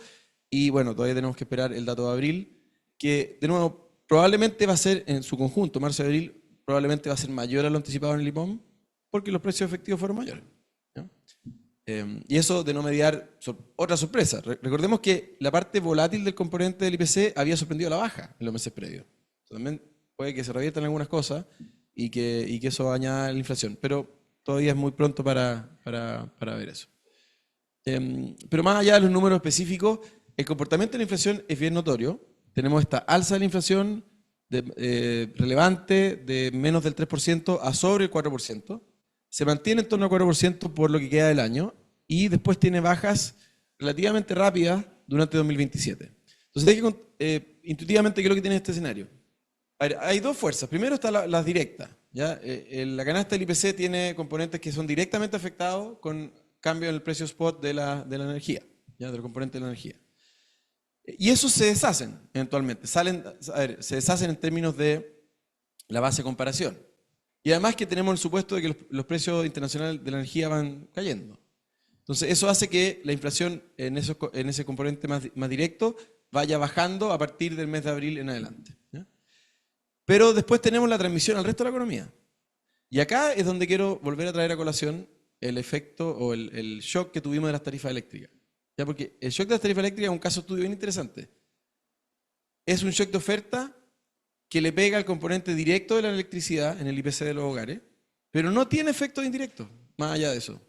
y bueno, todavía tenemos que esperar el dato de abril, que de nuevo probablemente va a ser en su conjunto, marzo y abril, probablemente va a ser mayor a lo anticipado en el IPOM, porque los precios efectivos fueron mayores. ¿Ya? Y eso de no mediar otra sorpresa. Recordemos que la parte volátil del componente del IPC había sorprendido a la baja en los meses previos. También puede que se reviertan algunas cosas y que eso añada la inflación, pero todavía es muy pronto para ver eso. Pero más allá de los números específicos, el comportamiento de la inflación es bien notorio. Tenemos esta alza de la inflación relevante de menos del 3% a sobre el 4%. Se mantiene en torno al 4% por lo que queda del año y después tiene bajas relativamente rápidas durante 2027. Entonces, intuitivamente, ¿qué es lo que tiene este escenario? A ver, hay dos fuerzas. Primero está las directas. ¿Ya? La canasta del IPC tiene componentes que son directamente afectados con cambio en el precio spot de la energía, ¿ya? Del componente de la energía. Y esos se deshacen eventualmente. Se deshacen en términos de la base de comparación. Y además que tenemos el supuesto de que los precios internacionales de la energía van cayendo. Entonces eso hace que la inflación en ese componente más directo vaya bajando a partir del mes de abril en adelante. ¿Ya? Pero después tenemos la transmisión al resto de la economía. Y acá es donde quiero volver a traer a colación el efecto o el shock que tuvimos de las tarifas eléctricas. ¿Ya? Porque el shock de las tarifas eléctricas es un caso de estudio bien interesante. Es un shock de oferta que le pega al componente directo de la electricidad en el IPC de los hogares, pero no tiene efectos indirectos, más allá de eso.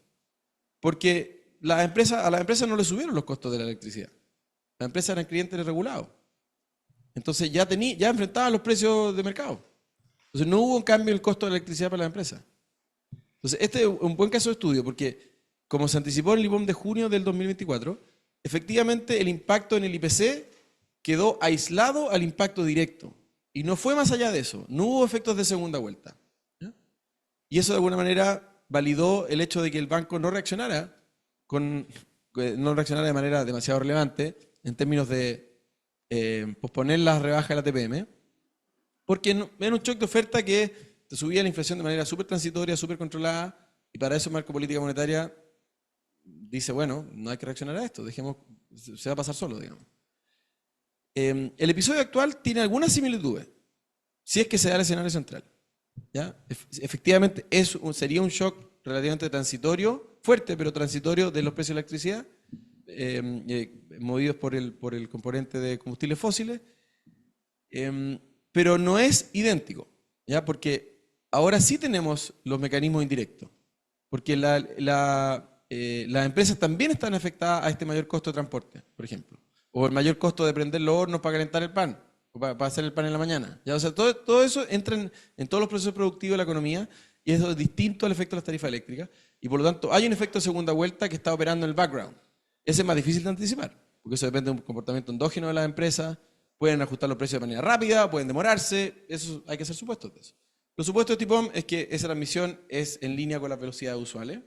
Porque a las empresas no le subieron los costos de la electricidad. Las empresas eran clientes regulados. Entonces ya enfrentaban los precios de mercado. Entonces no hubo un cambio en el costo de la electricidad para las empresas. Entonces este es un buen caso de estudio porque, como se anticipó en el IPOM de junio del 2024, efectivamente el impacto en el IPC quedó aislado al impacto directo. Y no fue más allá de eso. No hubo efectos de segunda vuelta. ¿Ya? Y eso de alguna manera validó el hecho de que el banco no reaccionara de manera demasiado relevante en términos de posponer las rebajas de la TPM, porque era un shock de oferta que te subía la inflación de manera súper transitoria, súper controlada, y para eso el marco política monetaria dice, bueno, no hay que reaccionar a esto, se va a pasar solo, digamos. El episodio actual tiene algunas similitudes, si es que se da el escenario central. ¿Ya? Efectivamente, sería un shock relativamente transitorio, fuerte, pero transitorio de los precios de la electricidad, movidos por el componente de combustibles fósiles, pero no es idéntico, ¿ya? Porque ahora sí tenemos los mecanismos indirectos, porque las empresas también están afectadas a este mayor costo de transporte, por ejemplo. O el mayor costo de prender los hornos para calentar el pan, o para hacer el pan en la mañana. ¿Ya? O sea, todo eso entra en todos los procesos productivos de la economía y eso es distinto al efecto de las tarifas eléctricas. Y por lo tanto, hay un efecto de segunda vuelta que está operando en el background. Ese es más difícil de anticipar, porque eso depende de un comportamiento endógeno de las empresas. Pueden ajustar los precios de manera rápida, pueden demorarse. Eso hay que hacer supuestos de eso. Los supuestos de TIPOM es que esa transmisión es en línea con las velocidades usuales.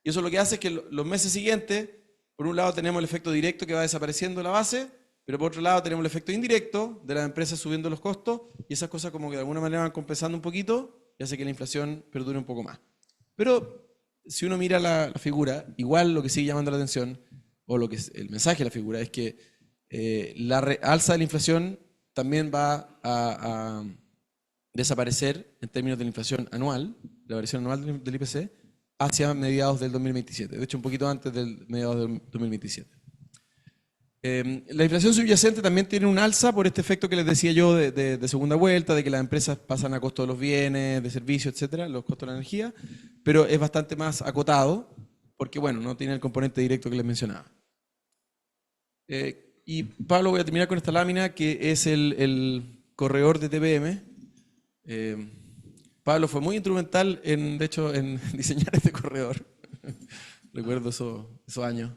Y eso lo que hace es que los meses siguientes, por un lado tenemos el efecto directo que va desapareciendo la base, pero por otro lado tenemos el efecto indirecto de las empresas subiendo los costos y esas cosas como que de alguna manera van compensando un poquito y hace que la inflación perdure un poco más. Pero si uno mira la figura, igual lo que sigue llamando la atención, o lo que es el mensaje de la figura, es que la alza de la inflación también va a desaparecer en términos de la inflación anual, la variación anual del IPC, hacia mediados del 2027, de hecho un poquito antes del mediados del 2027. La inflación subyacente también tiene un alza por este efecto que les decía yo de segunda vuelta, de que las empresas pasan a costo de los bienes, de servicios, etcétera, los costos de la energía, pero es bastante más acotado porque, bueno, no tiene el componente directo que les mencionaba. Y Pablo, voy a terminar con esta lámina que es el corredor de TPM. Pablo fue muy instrumental, de hecho, en diseñar este corredor. Recuerdo esos años.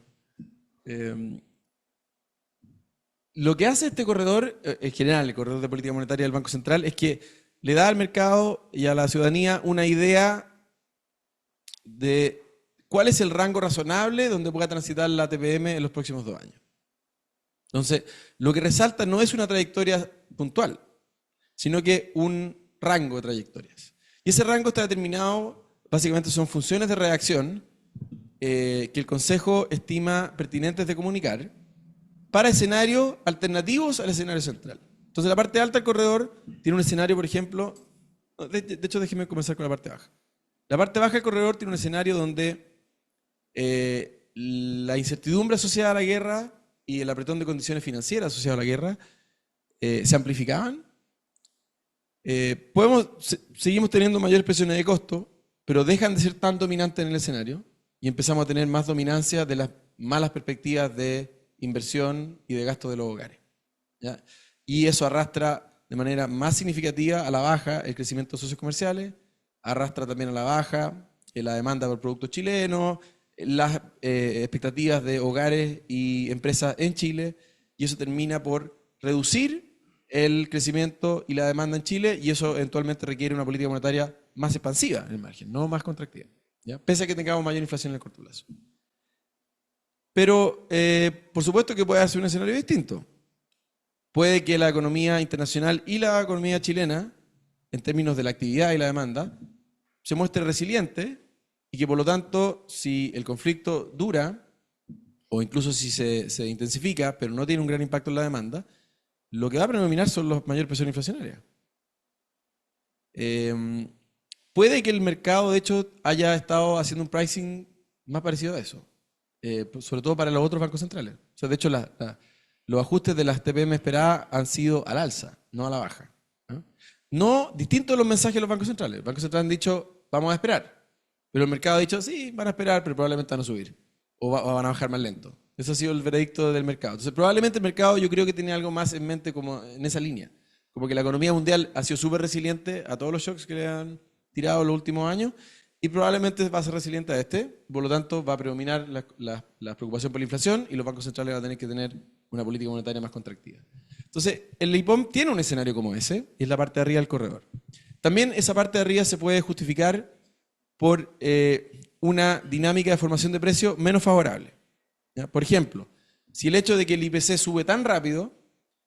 Lo que hace este corredor, en general, el corredor de política monetaria del Banco Central, es que le da al mercado y a la ciudadanía una idea de cuál es el rango razonable donde pueda transitar la TPM en los próximos 2 años. Entonces, lo que resalta no es una trayectoria puntual, sino que un rango de trayectorias. Y ese rango está determinado, básicamente son funciones de redacción que el Consejo estima pertinentes de comunicar para escenarios alternativos al escenario central. Entonces la parte alta del corredor tiene un escenario, por ejemplo, de hecho déjenme comenzar con la parte baja. La parte baja del corredor tiene un escenario donde la incertidumbre asociada a la guerra y el apretón de condiciones financieras asociado a la guerra se amplificaban. Seguimos teniendo mayores presiones de costo, pero dejan de ser tan dominantes en el escenario y empezamos a tener más dominancia de las malas perspectivas de inversión y de gasto de los hogares, ¿ya? Y eso arrastra de manera más significativa a la baja el crecimiento de socios comerciales, arrastra también a la baja la demanda por productos chilenos, las expectativas de hogares y empresas en Chile, y eso termina por reducir el crecimiento y la demanda en Chile, y eso eventualmente requiere una política monetaria más expansiva en el margen, no más contractiva, ¿ya? Pese a que tengamos mayor inflación en el corto plazo. Pero, por supuesto que puede ser un escenario distinto. Puede que la economía internacional y la economía chilena, en términos de la actividad y la demanda, se muestre resiliente y que, por lo tanto, si el conflicto dura, o incluso si se intensifica, pero no tiene un gran impacto en la demanda, lo que va a predominar son las mayores presiones inflacionarias. Puede que el mercado, de hecho, haya estado haciendo un pricing más parecido a eso. Sobre todo para los otros bancos centrales. O sea, de hecho, los ajustes de las TPM esperadas han sido al alza, no a la baja. No distinto de los mensajes de los bancos centrales. Los bancos centrales han dicho, vamos a esperar. Pero el mercado ha dicho, sí, van a esperar, pero probablemente van a subir. O van a bajar más lento. Ese ha sido el veredicto del mercado. Entonces, probablemente el mercado yo creo que tiene algo más en mente como en esa línea. Como que la economía mundial ha sido súper resiliente a todos los shocks que le han tirado los últimos años. Y probablemente va a ser resiliente a por lo tanto va a predominar la preocupación por la inflación y los bancos centrales van a tener que tener una política monetaria más contractiva. Entonces, el IPOM tiene un escenario como ese, y es la parte de arriba del corredor. También esa parte de arriba se puede justificar por una dinámica de formación de precios menos favorable, ¿ya? Por ejemplo, si el hecho de que el IPC sube tan rápido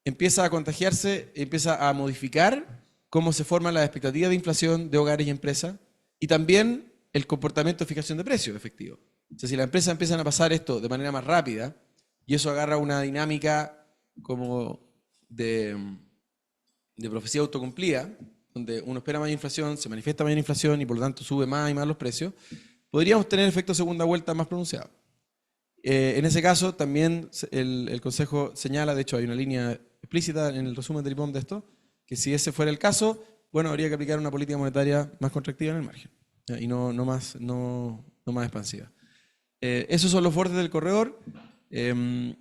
empieza a contagiarse, empieza a modificar cómo se forman las expectativas de inflación de hogares y empresas, y también el comportamiento de fijación de precios efectivo. O sea, si las empresas empiezan a pasar esto de manera más rápida, y eso agarra una dinámica como de profecía autocumplida, donde uno espera mayor inflación, se manifiesta mayor inflación y por lo tanto sube más y más los precios, podríamos tener efectos de segunda vuelta más pronunciados. En ese caso, también el Consejo señala, de hecho hay una línea explícita en el resumen del IPOM de esto, que si ese fuera el caso, bueno, habría que aplicar una política monetaria más contractiva en el margen, ¿ya? Y no más expansiva. Esos son los bordes del corredor. El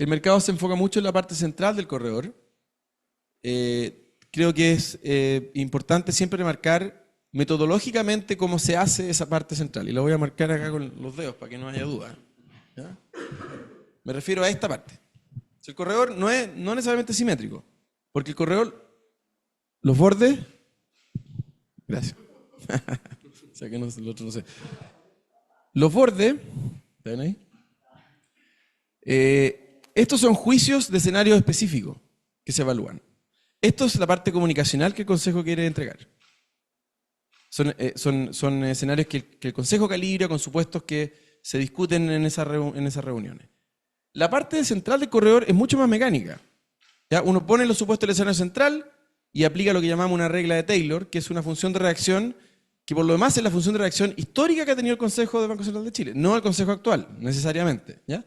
mercado se enfoca mucho en la parte central del corredor. Creo que es importante siempre remarcar metodológicamente cómo se hace esa parte central. Y lo voy a marcar acá con los dedos para que no haya duda, ¿ya? Me refiero a esta parte. El corredor no necesariamente simétrico, porque el corredor, los bordes, gracias. O sea que el otro no sé. Los bordes, ¿ven ahí? Estos son juicios de escenarios específicos que se evalúan. Esto es la parte comunicacional que el Consejo quiere entregar. Son escenarios que el Consejo calibra con supuestos que se discuten en esas reuniones. La parte central del corredor es mucho más mecánica. ¿Ya? Uno pone los supuestos del escenario central y aplica lo que llamamos una regla de Taylor, que es una función de reacción que por lo demás es la función de reacción histórica que ha tenido el Consejo del Banco Central de Chile, no el Consejo actual, necesariamente. ¿Ya?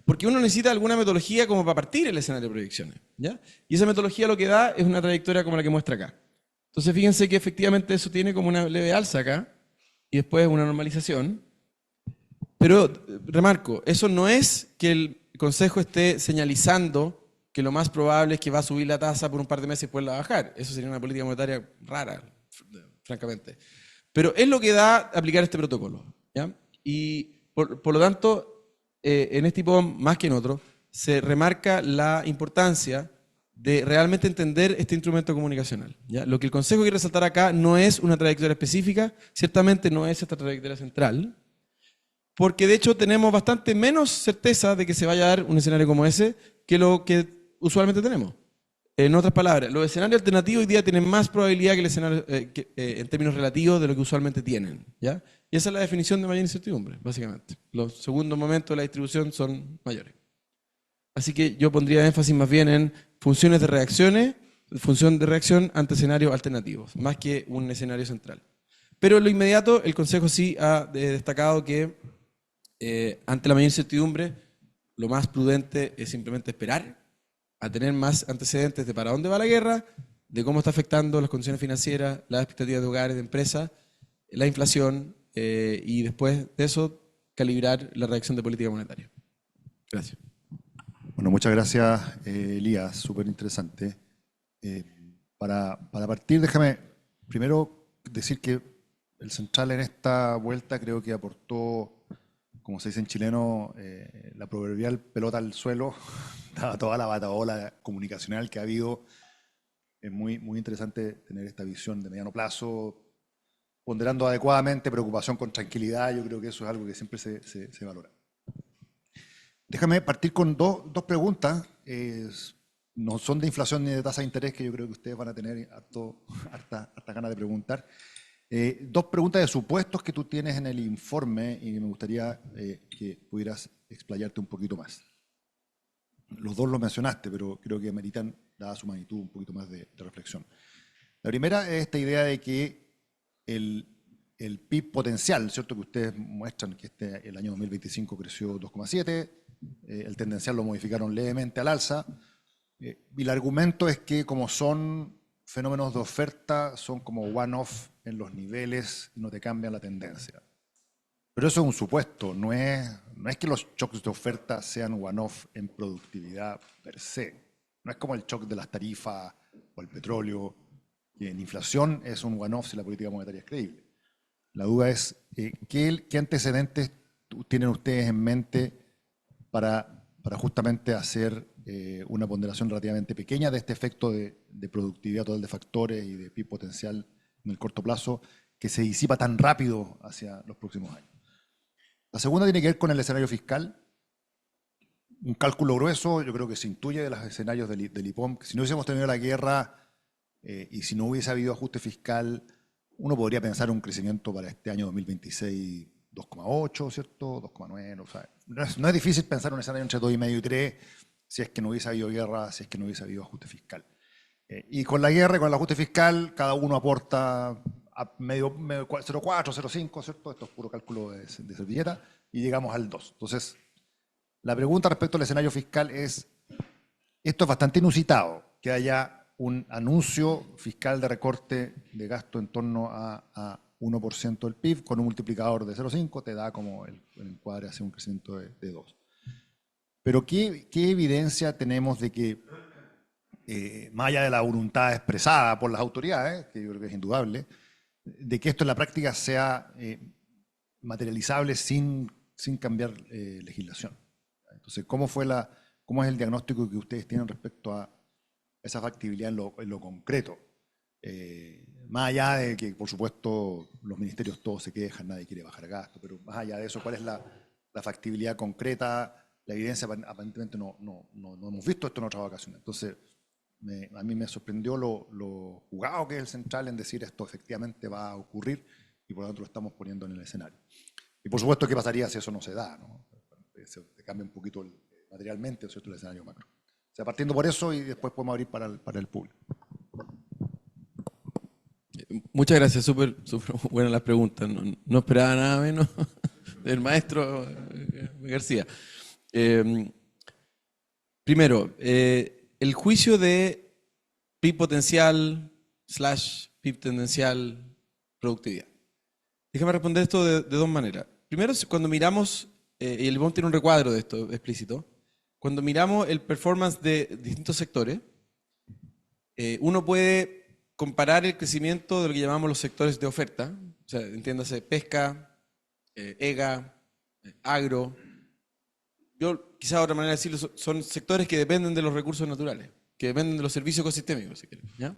Porque uno necesita alguna metodología como para partir el escenario de proyecciones. ¿Ya? Y esa metodología lo que da es una trayectoria como la que muestra acá. Entonces fíjense que efectivamente eso tiene como una leve alza acá y después una normalización. Pero remarco, eso no es que el Consejo esté señalizando que lo más probable es que va a subir la tasa por un par de meses y después la va a bajar. Eso sería una política monetaria rara, francamente. Pero es lo que da aplicar este protocolo. ¿Ya? Y por lo tanto, en este IPOM, más que en otro, se remarca la importancia de realmente entender este instrumento comunicacional. ¿Ya? Lo que el Consejo quiere resaltar acá no es una trayectoria específica, ciertamente no es esta trayectoria central, porque de hecho tenemos bastante menos certeza de que se vaya a dar un escenario como ese que lo que usualmente tenemos. En otras palabras, los escenarios alternativos hoy día tienen más probabilidad que el escenario, en términos relativos de lo que usualmente tienen. ¿Ya? Y esa es la definición de mayor incertidumbre, básicamente. Los segundos momentos de la distribución son mayores. Así que yo pondría énfasis más bien en funciones de reacciones, función de reacción ante escenarios alternativos, más que un escenario central. Pero en lo inmediato, el Consejo sí ha destacado que ante la mayor incertidumbre, lo más prudente es simplemente esperar a tener más antecedentes de para dónde va la guerra, de cómo está afectando las condiciones financieras, las expectativas de hogares, de empresas, la inflación, y después de eso calibrar la reacción de política monetaria. Gracias. Bueno, muchas gracias, Elías, súper interesante. Para partir, déjame primero decir que el Central en esta vuelta creo que aportó, como se dice en chileno, la proverbial pelota al suelo, dada toda la batahola comunicacional que ha habido. Es muy interesante tener esta visión de mediano plazo, ponderando adecuadamente, preocupación con tranquilidad. Yo creo que eso es algo que siempre se valora. Déjame partir con dos preguntas. No son de inflación ni de tasa de interés, que yo creo que ustedes van a tener harta ganas de preguntar. Dos preguntas de supuestos que tú tienes en el informe y me gustaría que pudieras explayarte un poquito más. Los dos los mencionaste, pero creo que ameritan, dada su magnitud, un poquito más de reflexión. La primera es esta idea de que el PIB potencial, ¿cierto? Que ustedes muestran que el año 2025 creció 2,7%, el tendencial lo modificaron levemente al alza, y el argumento es que como son fenómenos de oferta, son como one-off en los niveles y no te cambian la tendencia. Pero eso es un supuesto, no es que los shocks de oferta sean one-off en productividad per se. No es como el shock de las tarifas o el petróleo, que en inflación es un one-off si la política monetaria es creíble. La duda es, ¿qué antecedentes tienen ustedes en mente para justamente hacer una ponderación relativamente pequeña de este efecto de productividad total de factores y de PIB potencial en el corto plazo que se disipa tan rápido hacia los próximos años? La segunda tiene que ver con el escenario fiscal. Un cálculo grueso, yo creo que se intuye de los escenarios del IPOM, que si no hubiésemos tenido la guerra y si no hubiese habido ajuste fiscal, uno podría pensar un crecimiento para este año 2026 2,8, ¿cierto? 2,9, o sea, no es difícil pensar un escenario entre 2,5 y 3 si es que no hubiese habido guerra, si es que no hubiese habido ajuste fiscal. Y con la guerra y con el ajuste fiscal, cada uno aporta a medio 0,4, 0,5, ¿cierto? Esto es puro cálculo de servilleta, y llegamos al 2. Entonces, la pregunta respecto al escenario fiscal es, esto es bastante inusitado, que haya un anuncio fiscal de recorte de gasto en torno a 1% del PIB con un multiplicador de 0,5, te da como el encuadre hacia un crecimiento de 2. Pero ¿qué evidencia tenemos de que, más allá de la voluntad expresada por las autoridades, que yo creo que es indudable, de que esto en la práctica sea materializable sin cambiar legislación? Entonces, ¿cómo es el diagnóstico que ustedes tienen respecto a esa factibilidad en lo concreto? Más allá de que, por supuesto, los ministerios todos se quejan, nadie quiere bajar gasto, pero más allá de eso, ¿cuál es la factibilidad concreta? La evidencia aparentemente no hemos visto esto en otras ocasiones. Entonces, a mí me sorprendió lo jugado que es el central en decir esto efectivamente va a ocurrir y por lo tanto lo estamos poniendo en el escenario. Y por supuesto, ¿qué pasaría si eso no se da? ¿No? Se cambia un poquito materialmente, ¿cierto?, el escenario macro. O sea, partiendo por eso y después podemos abrir para el público. Muchas gracias, súper buenas las preguntas. No esperaba nada menos del maestro García. Primero, el juicio de PIB potencial / PIB tendencial productividad. Déjame responder esto de dos maneras. Primero, cuando miramos, y el IPOM tiene un recuadro de esto explícito, cuando miramos el performance de distintos sectores, uno puede comparar el crecimiento de lo que llamamos los sectores de oferta, o sea, entiéndase pesca, EGA, agro. Yo, quizás otra manera de decirlo, son sectores que dependen de los recursos naturales, que dependen de los servicios ecosistémicos, si quieren, ¿ya?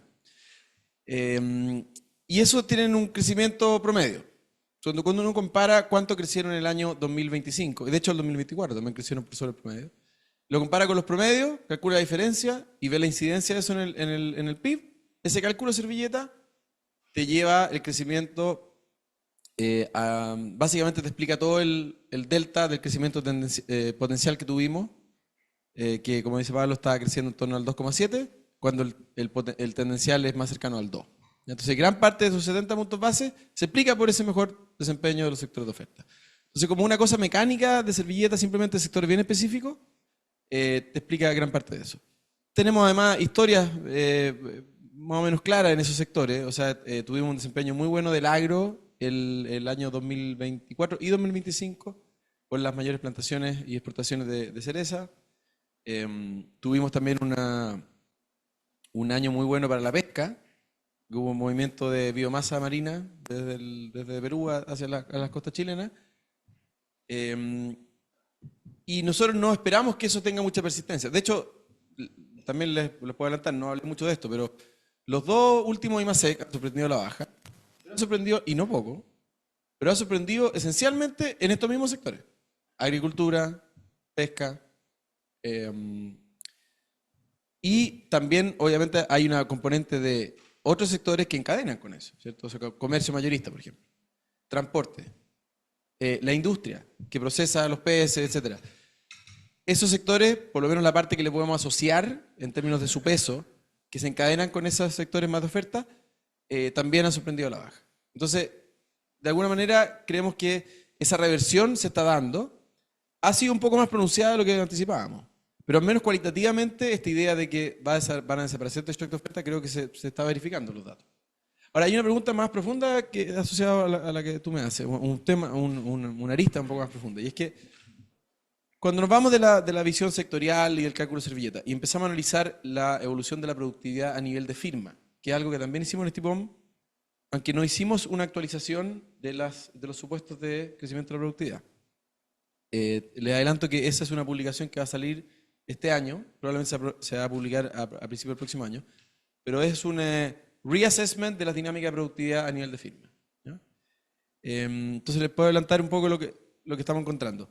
Y eso tienen un crecimiento promedio. Cuando uno compara cuánto crecieron en el año 2025, y de hecho el 2024 también crecieron por sobre el promedio, lo compara con los promedios, calcula la diferencia y ve la incidencia de eso en el PIB, ese cálculo servilleta te lleva el crecimiento, básicamente te explica todo el delta del crecimiento potencial que tuvimos, que como dice Pablo estaba creciendo en torno al 2,7, cuando el tendencial es más cercano al 2. Entonces gran parte de esos 70 puntos base se explica por ese mejor desempeño de los sectores de oferta. Entonces como una cosa mecánica de servilleta, simplemente de sector bien específico, te explica gran parte de eso. Tenemos además historias más o menos claras en esos sectores, o sea, tuvimos un desempeño muy bueno del agro el año 2024 y 2025 con las mayores plantaciones y exportaciones de cereza. Tuvimos también un año muy bueno para la pesca, hubo un movimiento de biomasa marina desde Perú hacia las costas chilenas. Y nosotros no esperamos que eso tenga mucha persistencia. De hecho, también les puedo adelantar, no hablé mucho de esto, pero los dos últimos IMASEC han sorprendido a la baja. Han sorprendido, y no poco, pero han sorprendido esencialmente en estos mismos sectores. Agricultura, pesca. Y también, obviamente, hay una componente de otros sectores que encadenan con eso, ¿cierto? O sea, comercio mayorista, por ejemplo. Transporte. La industria, que procesa los peces, etc. Esos sectores, por lo menos la parte que le podemos asociar en términos de su peso, que se encadenan con esos sectores más de oferta, también han sorprendido a la baja. Entonces, de alguna manera, creemos que esa reversión se está dando. Ha sido un poco más pronunciada de lo que anticipábamos. Pero al menos cualitativamente, esta idea de que van a desaparecer de shock de oferta, creo que se está verificando los datos. Ahora, hay una pregunta más profunda que asociada a la que tú me haces, un tema, una arista un poco más profunda, y es que cuando nos vamos de la visión sectorial y del cálculo servilleta y empezamos a analizar la evolución de la productividad a nivel de firma, que es algo que también hicimos en este IPOM, aunque no hicimos una actualización de los supuestos de crecimiento de la productividad. Les adelanto que esa es una publicación que va a salir este año, probablemente se va a publicar a principios del próximo año, pero es un reassessment de la dinámica de productividad a nivel de firma, ¿ya? Entonces les puedo adelantar un poco lo que estamos encontrando.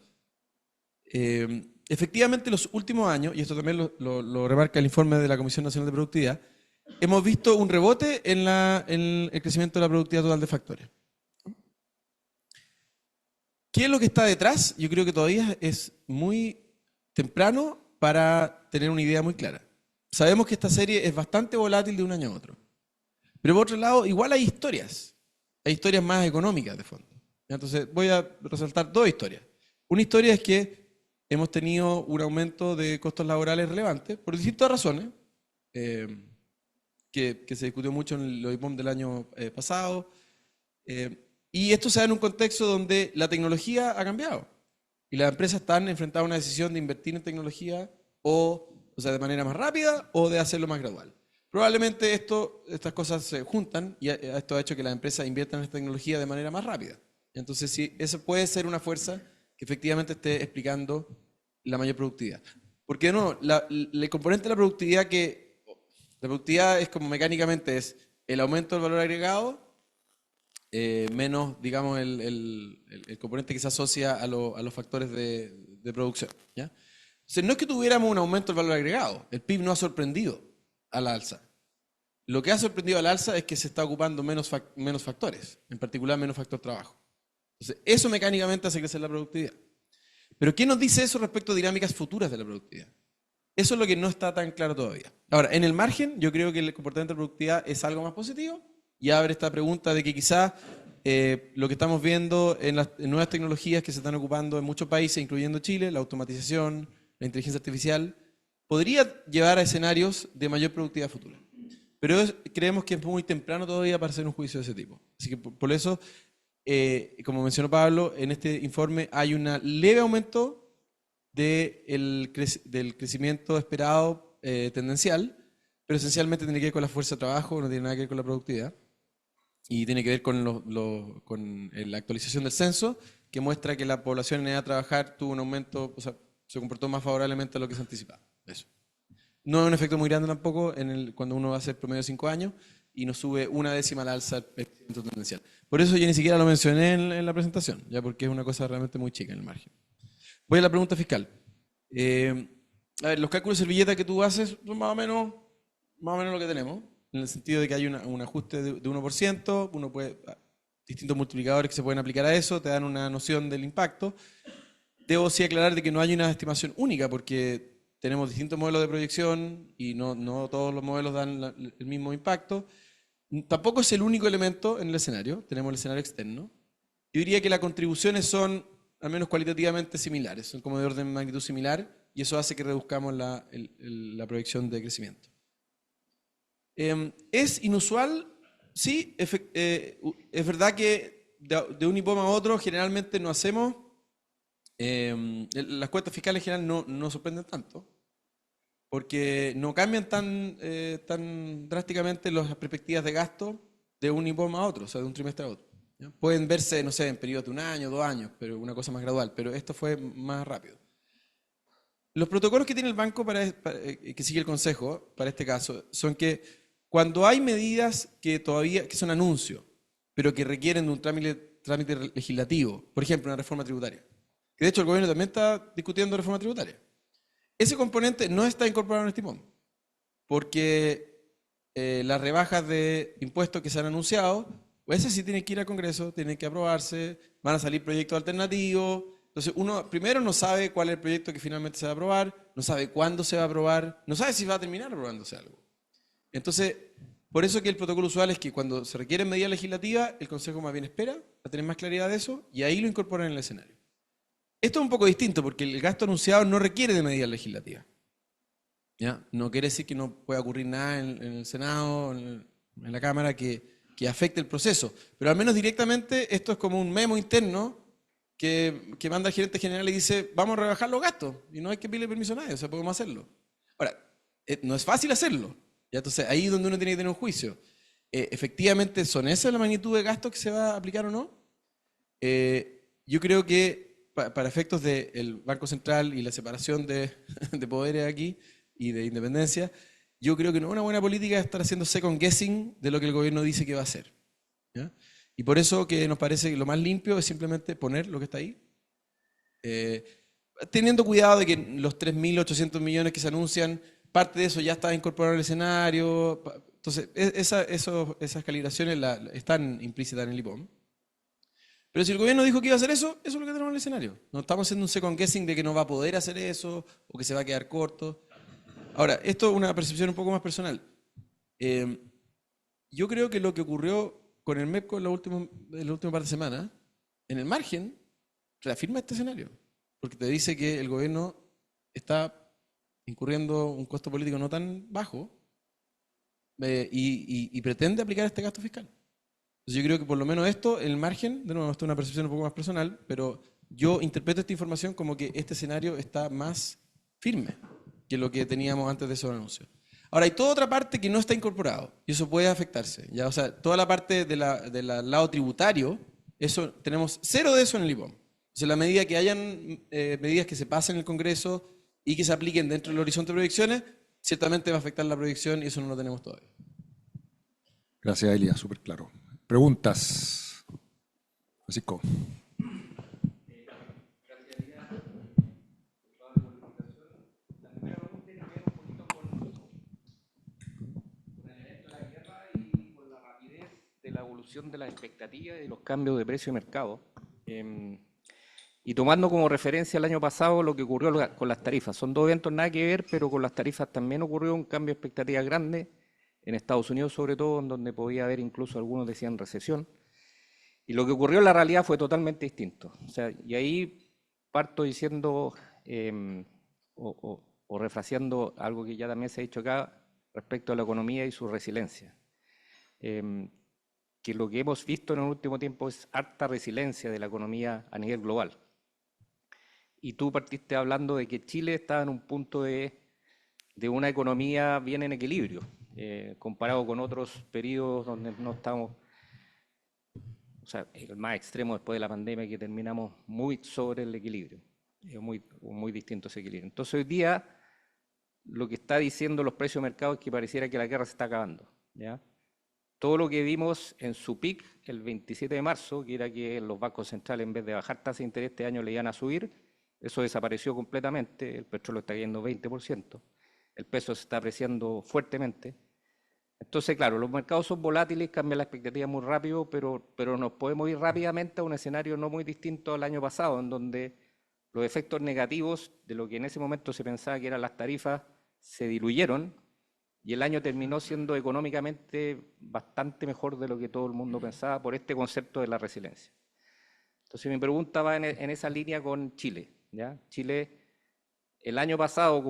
Efectivamente, los últimos años, y esto también lo remarca el informe de la Comisión Nacional de Productividad, hemos visto un rebote en el crecimiento de la productividad total de factores. ¿Qué es lo que está detrás? Yo creo que todavía es muy temprano para tener una idea muy clara. Sabemos que esta serie es bastante volátil de un año a otro. Pero por otro lado, igual hay historias. Hay historias más económicas de fondo. Entonces voy a resaltar dos historias. Una historia es que hemos tenido un aumento de costos laborales relevantes por distintas razones, que se discutió mucho en el IPOM del año pasado. Y esto se da en un contexto donde la tecnología ha cambiado. Y las empresas están enfrentadas a una decisión de invertir en tecnología o sea, de manera más rápida o de hacerlo más gradual. Probablemente estas cosas se juntan y esto ha hecho que las empresas inviertan en esta tecnología de manera más rápida. Entonces, sí, eso puede ser una fuerza que efectivamente esté explicando la mayor productividad. Porque no, el componente de la productividad es como mecánicamente es el aumento del valor agregado menos, digamos, el componente que se asocia a los factores de producción, ¿ya? Entonces, no es que tuviéramos un aumento del valor agregado, el PIB no ha sorprendido. a la alza. Lo que ha sorprendido al alza es que se está ocupando menos factores, en particular menos factor trabajo. Entonces, eso mecánicamente hace crecer la productividad. Pero ¿qué nos dice eso respecto a dinámicas futuras de la productividad? Eso es lo que no está tan claro todavía. Ahora, en el margen, yo creo que el comportamiento de productividad es algo más positivo y abre esta pregunta de que quizás lo que estamos viendo en las nuevas tecnologías que se están ocupando en muchos países, incluyendo Chile, la automatización, la inteligencia artificial, podría llevar a escenarios de mayor productividad futura. Pero creemos que es muy temprano todavía para hacer un juicio de ese tipo. Así que por eso, como mencionó Pablo, en este informe hay un leve aumento del crecimiento esperado tendencial, pero esencialmente tiene que ver con la fuerza de trabajo, no tiene nada que ver con la productividad. Y tiene que ver con la actualización del censo, que muestra que la población en edad de trabajar tuvo un aumento, o sea, se comportó más favorablemente a lo que se anticipaba. Eso. No es un efecto muy grande tampoco cuando uno va a hacer promedio de 5 años y nos sube una décima al alza el crecimiento tendencial. Por eso yo ni siquiera lo mencioné en la presentación, ya porque es una cosa realmente muy chica en el margen. Voy a la pregunta fiscal. A ver, los cálculos de servilleta que tú haces son más o menos lo que tenemos, en el sentido de que hay un ajuste de 1%, distintos multiplicadores que se pueden aplicar a eso, te dan una noción del impacto. Debo sí aclarar de que no hay una estimación única, porque tenemos distintos modelos de proyección y no todos los modelos dan el mismo impacto. Tampoco es el único elemento en el escenario, tenemos el escenario externo. Yo diría que las contribuciones son, al menos cualitativamente, similares, son como de orden de magnitud similar, y eso hace que reduzcamos la proyección de crecimiento. ¿Es inusual? Sí, es verdad que de un IPOM a otro generalmente no hacemos, las cuentas fiscales en general no sorprenden tanto, porque no cambian tan drásticamente las perspectivas de gasto de un IPOM a otro, o sea, de un trimestre a otro. ¿Ya? Pueden verse, no sé, en periodos de 1 año, 2 años, pero una cosa más gradual, pero esto fue más rápido. Los protocolos que tiene el banco que sigue el consejo, para este caso, son que cuando hay medidas que son anuncios, pero que requieren de un trámite legislativo, por ejemplo, una reforma tributaria, que de hecho el gobierno también está discutiendo reforma tributaria, ese componente no está incorporado en este IPOM, porque las rebajas de impuestos que se han anunciado, pues esas sí tienen que ir al Congreso, tienen que aprobarse, van a salir proyectos alternativos. Entonces uno primero no sabe cuál es el proyecto que finalmente se va a aprobar, no sabe cuándo se va a aprobar, no sabe si va a terminar aprobándose algo. Entonces, por eso que el protocolo usual es que cuando se requieren medidas legislativas, el Consejo más bien espera a tener más claridad de eso y ahí lo incorporan en el escenario. Esto es un poco distinto porque el gasto anunciado no requiere de medidas legislativas. ¿Ya? No quiere decir que no pueda ocurrir nada en el Senado, en la Cámara, que afecte el proceso. Pero al menos directamente esto es como un memo interno que manda el gerente general y dice, vamos a rebajar los gastos y no hay que pedirle permiso a nadie, o sea, podemos hacerlo. Ahora, no es fácil hacerlo. ¿Ya? Entonces, ahí es donde uno tiene que tener un juicio. ¿Efectivamente son esa la magnitud de gastos que se va a aplicar o no? Yo creo que para efectos del Banco Central y la separación de poderes aquí y de independencia, yo creo que no es una buena política estar haciendo second guessing de lo que el gobierno dice que va a hacer. ¿Ya? Y por eso que nos parece que lo más limpio es simplemente poner lo que está ahí, teniendo cuidado de que los 3.800 millones que se anuncian, parte de eso ya está incorporado en el escenario. Entonces, esas calibraciones están implícitas en el IPOM. Pero si el gobierno dijo que iba a hacer eso, eso es lo que tenemos en el escenario. No estamos haciendo un second guessing de que no va a poder hacer eso o que se va a quedar corto. Ahora, esto es una percepción un poco más personal. Yo creo que lo que ocurrió con el MEPCO en la última par de semanas, en el margen, reafirma este escenario. Porque te dice que el gobierno está incurriendo un costo político no tan bajo y pretende aplicar este gasto fiscal. Entonces yo creo que por lo menos esto, en el margen, de nuevo, esto es una percepción un poco más personal, pero yo interpreto esta información como que este escenario está más firme que lo que teníamos antes de esos anuncios. Ahora, hay toda otra parte que no está incorporado y eso puede afectarse. ¿Ya? O sea, toda la parte del lado tributario, eso, tenemos cero de eso en el IPOM. O sea, la medida que hayan medidas que se pasen en el Congreso y que se apliquen dentro del horizonte de proyecciones, ciertamente va a afectar la proyección y eso no lo tenemos todavía. Gracias, Elia, súper claro. Preguntas. Francisco. evolución de las expectativas y los cambios de precio de mercado. Y tomando como referencia el año pasado lo que ocurrió con las tarifas. Son dos eventos nada que ver, pero con las tarifas también ocurrió un cambio de expectativas grande, en Estados Unidos sobre todo, en donde podía haber incluso algunos decían recesión. Y lo que ocurrió en la realidad fue totalmente distinto. O sea, y ahí parto diciendo o refraseando algo que ya también se ha dicho acá respecto a la economía y su resiliencia. Que lo que hemos visto en el último tiempo es harta resiliencia de la economía a nivel global. Y tú partiste hablando de que Chile estaba en un punto de una economía bien en equilibrio, comparado con otros periodos donde no estamos, o sea, el más extremo después de la pandemia, que terminamos muy sobre el equilibrio, muy distinto ese equilibrio. Entonces hoy día lo que está diciendo los precios de mercado es que pareciera que la guerra se está acabando, ¿ya? Todo lo que vimos en su pic el 27 de marzo, que era que los bancos centrales en vez de bajar tasas de interés este año le iban a subir, eso desapareció completamente, el petróleo está cayendo 20%, el peso se está apreciando fuertemente. Entonces, claro, los mercados son volátiles, cambian la expectativa muy rápido, pero nos podemos ir rápidamente a un escenario no muy distinto al año pasado, en donde los efectos negativos de lo que en ese momento se pensaba que eran las tarifas se diluyeron y el año terminó siendo económicamente bastante mejor de lo que todo el mundo pensaba por este concepto de la resiliencia. Entonces mi pregunta va en esa línea con Chile, ¿ya? Chile, el año pasado,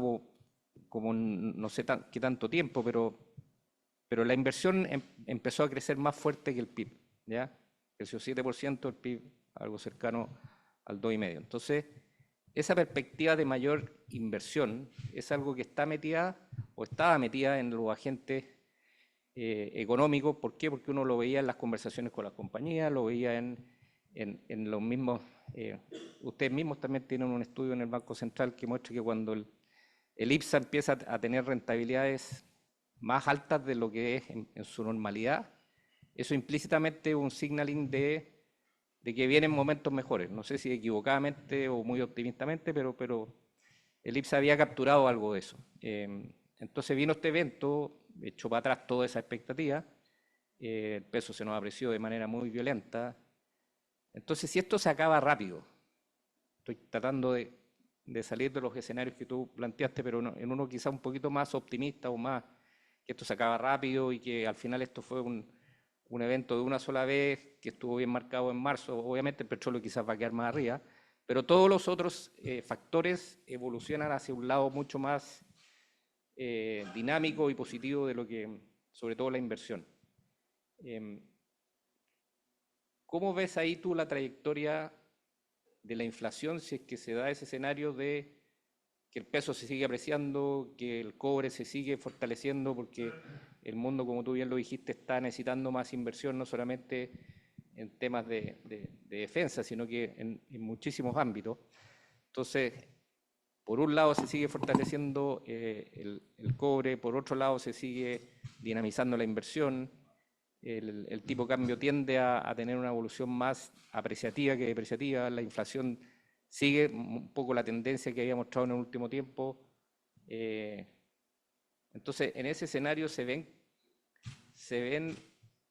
como no sé qué tanto tiempo, pero la inversión empezó a crecer más fuerte que el PIB, ¿ya? Creció 7%, el PIB algo cercano al 2,5%. Entonces, esa perspectiva de mayor inversión es algo que está metida o estaba metida en los agentes económicos. ¿Por qué? Porque uno lo veía en las conversaciones con las compañías, lo veía en los mismos... ustedes mismos también tienen un estudio en el Banco Central que muestra que cuando el IPSA empieza a tener rentabilidades más altas de lo que es en su normalidad, eso implícitamente es un signaling de que vienen momentos mejores. No sé si equivocadamente o muy optimistamente, pero el IPSA había capturado algo de eso. Entonces vino este evento, echó para atrás toda esa expectativa, el peso se nos apreció de manera muy violenta. Entonces, si esto se acaba rápido, estoy tratando de salir de los escenarios que tú planteaste, pero en uno quizá un poquito más optimista o más, que esto se acaba rápido y que al final esto fue un evento de una sola vez, que estuvo bien marcado en marzo. Obviamente el petróleo quizás va a quedar más arriba, pero todos los otros factores evolucionan hacia un lado mucho más dinámico y positivo de lo que, sobre todo la inversión. ¿Cómo ves ahí tú la trayectoria de la inflación si es que se da ese escenario de que el peso se sigue apreciando, que el cobre se sigue fortaleciendo, porque el mundo, como tú bien lo dijiste, está necesitando más inversión, no solamente en temas de defensa, sino que en muchísimos ámbitos? Entonces, por un lado se sigue fortaleciendo el cobre, por otro lado se sigue dinamizando la inversión, el tipo de cambio tiende a tener una evolución más apreciativa que depreciativa, la inflación sigue un poco la tendencia que había mostrado en el último tiempo. Entonces, en ese escenario se ven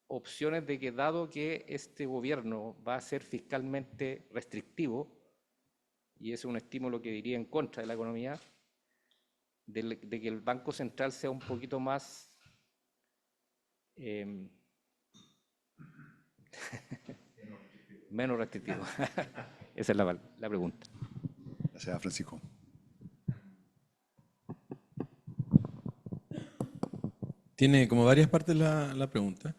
opciones de que, dado que este gobierno va a ser fiscalmente restrictivo, y es un estímulo que diría en contra de la economía, de que el Banco Central sea un poquito más menos restrictivo. Esa es la pregunta. Gracias, Francisco. Tiene como varias partes la pregunta.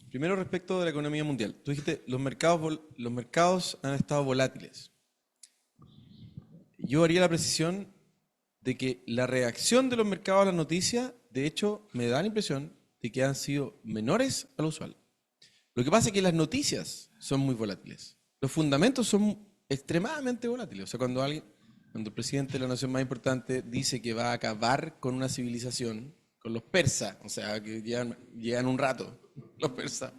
Primero, respecto de la economía mundial. Tú dijiste, los mercados han estado volátiles. Yo haría la precisión de que la reacción de los mercados a las noticias, de hecho, me da la impresión de que han sido menores a lo usual. Lo que pasa es que las noticias son muy volátiles. Los fundamentos son extremadamente volátiles. O sea, cuando el presidente de la nación más importante dice que va a acabar con una civilización, con los persas, o sea, que llegan un rato, los persas,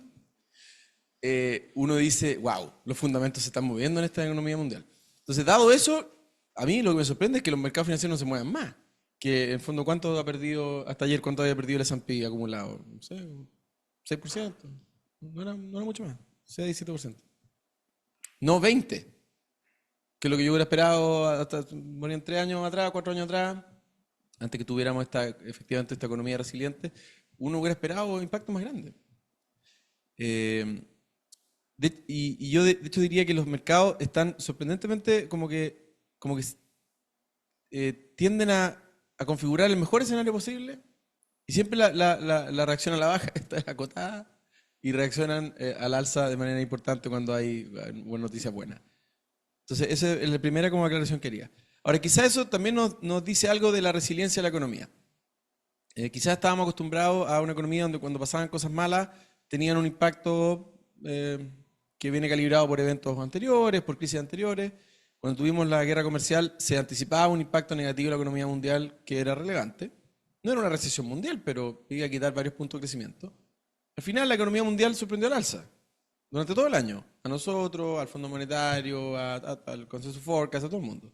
uno dice, wow, los fundamentos se están moviendo en esta economía mundial. Entonces, dado eso, a mí lo que me sorprende es que los mercados financieros no se muevan más. Que en fondo, ¿cuánto ha perdido hasta ayer? ¿Cuánto había perdido el S&P acumulado? No sé, 6%. No era mucho más. 6-7%. No 20%, que es lo que yo hubiera esperado hasta, morían 3 años atrás, 4 años atrás, antes que tuviéramos efectivamente esta economía resiliente, uno hubiera esperado impactos más grandes. Y yo de hecho diría que los mercados están sorprendentemente como que tienden a configurar el mejor escenario posible y siempre la reacción a la baja está acotada y reaccionan al alza de manera importante cuando hay noticias buenas. Entonces, esa es la primera como aclaración que quería. Ahora, quizás eso también nos dice algo de la resiliencia de la economía. Quizás estábamos acostumbrados a una economía donde cuando pasaban cosas malas tenían un impacto que viene calibrado por eventos anteriores, por crisis anteriores. Cuando tuvimos la guerra comercial se anticipaba un impacto negativo en la economía mundial que era relevante. No era una recesión mundial, pero iba a quitar varios puntos de crecimiento. Al final la economía mundial sorprendió al alza durante todo el año. A nosotros, al Fondo Monetario, al Consensus Forecast, a todo el mundo.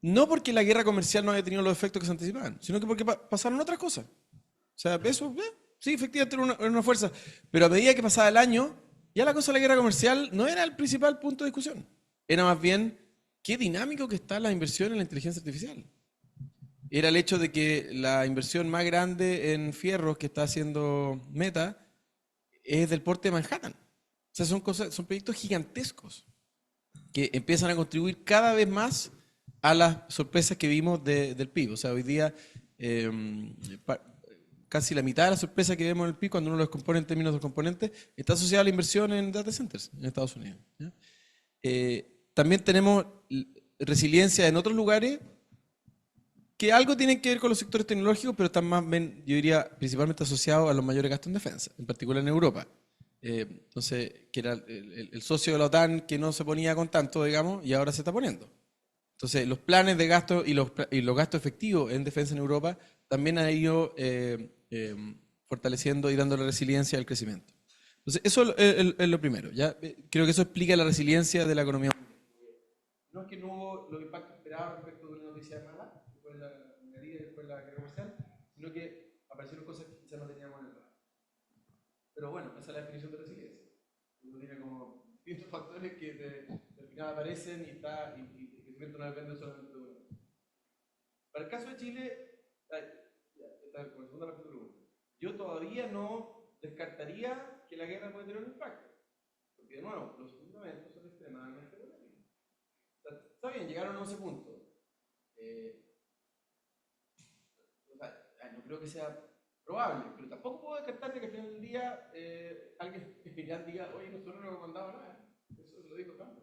No porque la guerra comercial no haya tenido los efectos que se anticipaban, sino que porque pasaron otras cosas. O sea, eso, sí, efectivamente era una fuerza. Pero a medida que pasaba el año, ya la cosa de la guerra comercial no era el principal punto de discusión. Era más bien qué dinámico que está la inversión en la inteligencia artificial. Era el hecho de que la inversión más grande en fierros que está haciendo Meta es del porte de Manhattan. O sea, son proyectos gigantescos que empiezan a contribuir cada vez más a las sorpresas que vimos del PIB. O sea, hoy día casi la mitad de la sorpresa que vemos en el PIB, cuando uno lo descompone en términos de componentes, está asociada a la inversión en data centers en Estados Unidos. También tenemos resiliencia en otros lugares que algo tienen que ver con los sectores tecnológicos, pero están más, yo diría, principalmente asociados a los mayores gastos en defensa, en particular en Europa. Entonces, que era el socio de la OTAN que no se ponía con tanto, digamos, y ahora se está poniendo. Entonces, los planes de gasto y los gastos efectivos en defensa en Europa también han ido fortaleciendo y dándole resiliencia al crecimiento. Entonces, eso es lo primero. ¿Ya? Creo que eso explica la resiliencia de la economía. No es que no hubo los impactos esperados respecto de una noticia mala, después de la negativa y después de la guerra comercial, sino que aparecieron cosas que quizás no teníamos en el radar. Pero bueno, esa es la definición de resiliencia. Uno tiene como distintos factores que al final aparecen y el crecimiento no depende solamente de uno. Para el caso de Chile, esta con la segunda parte de la pregunta, yo todavía no descartaría que la guerra puede tener un impacto. Porque de nuevo, los fundamentos son extremadamente buenos. Está bien, llegaron a ese punto. No creo que sea probable, pero tampoco puedo descartar que al final del día alguien diga, oye, nosotros no hemos mandado nada. Eso lo dijo Trump.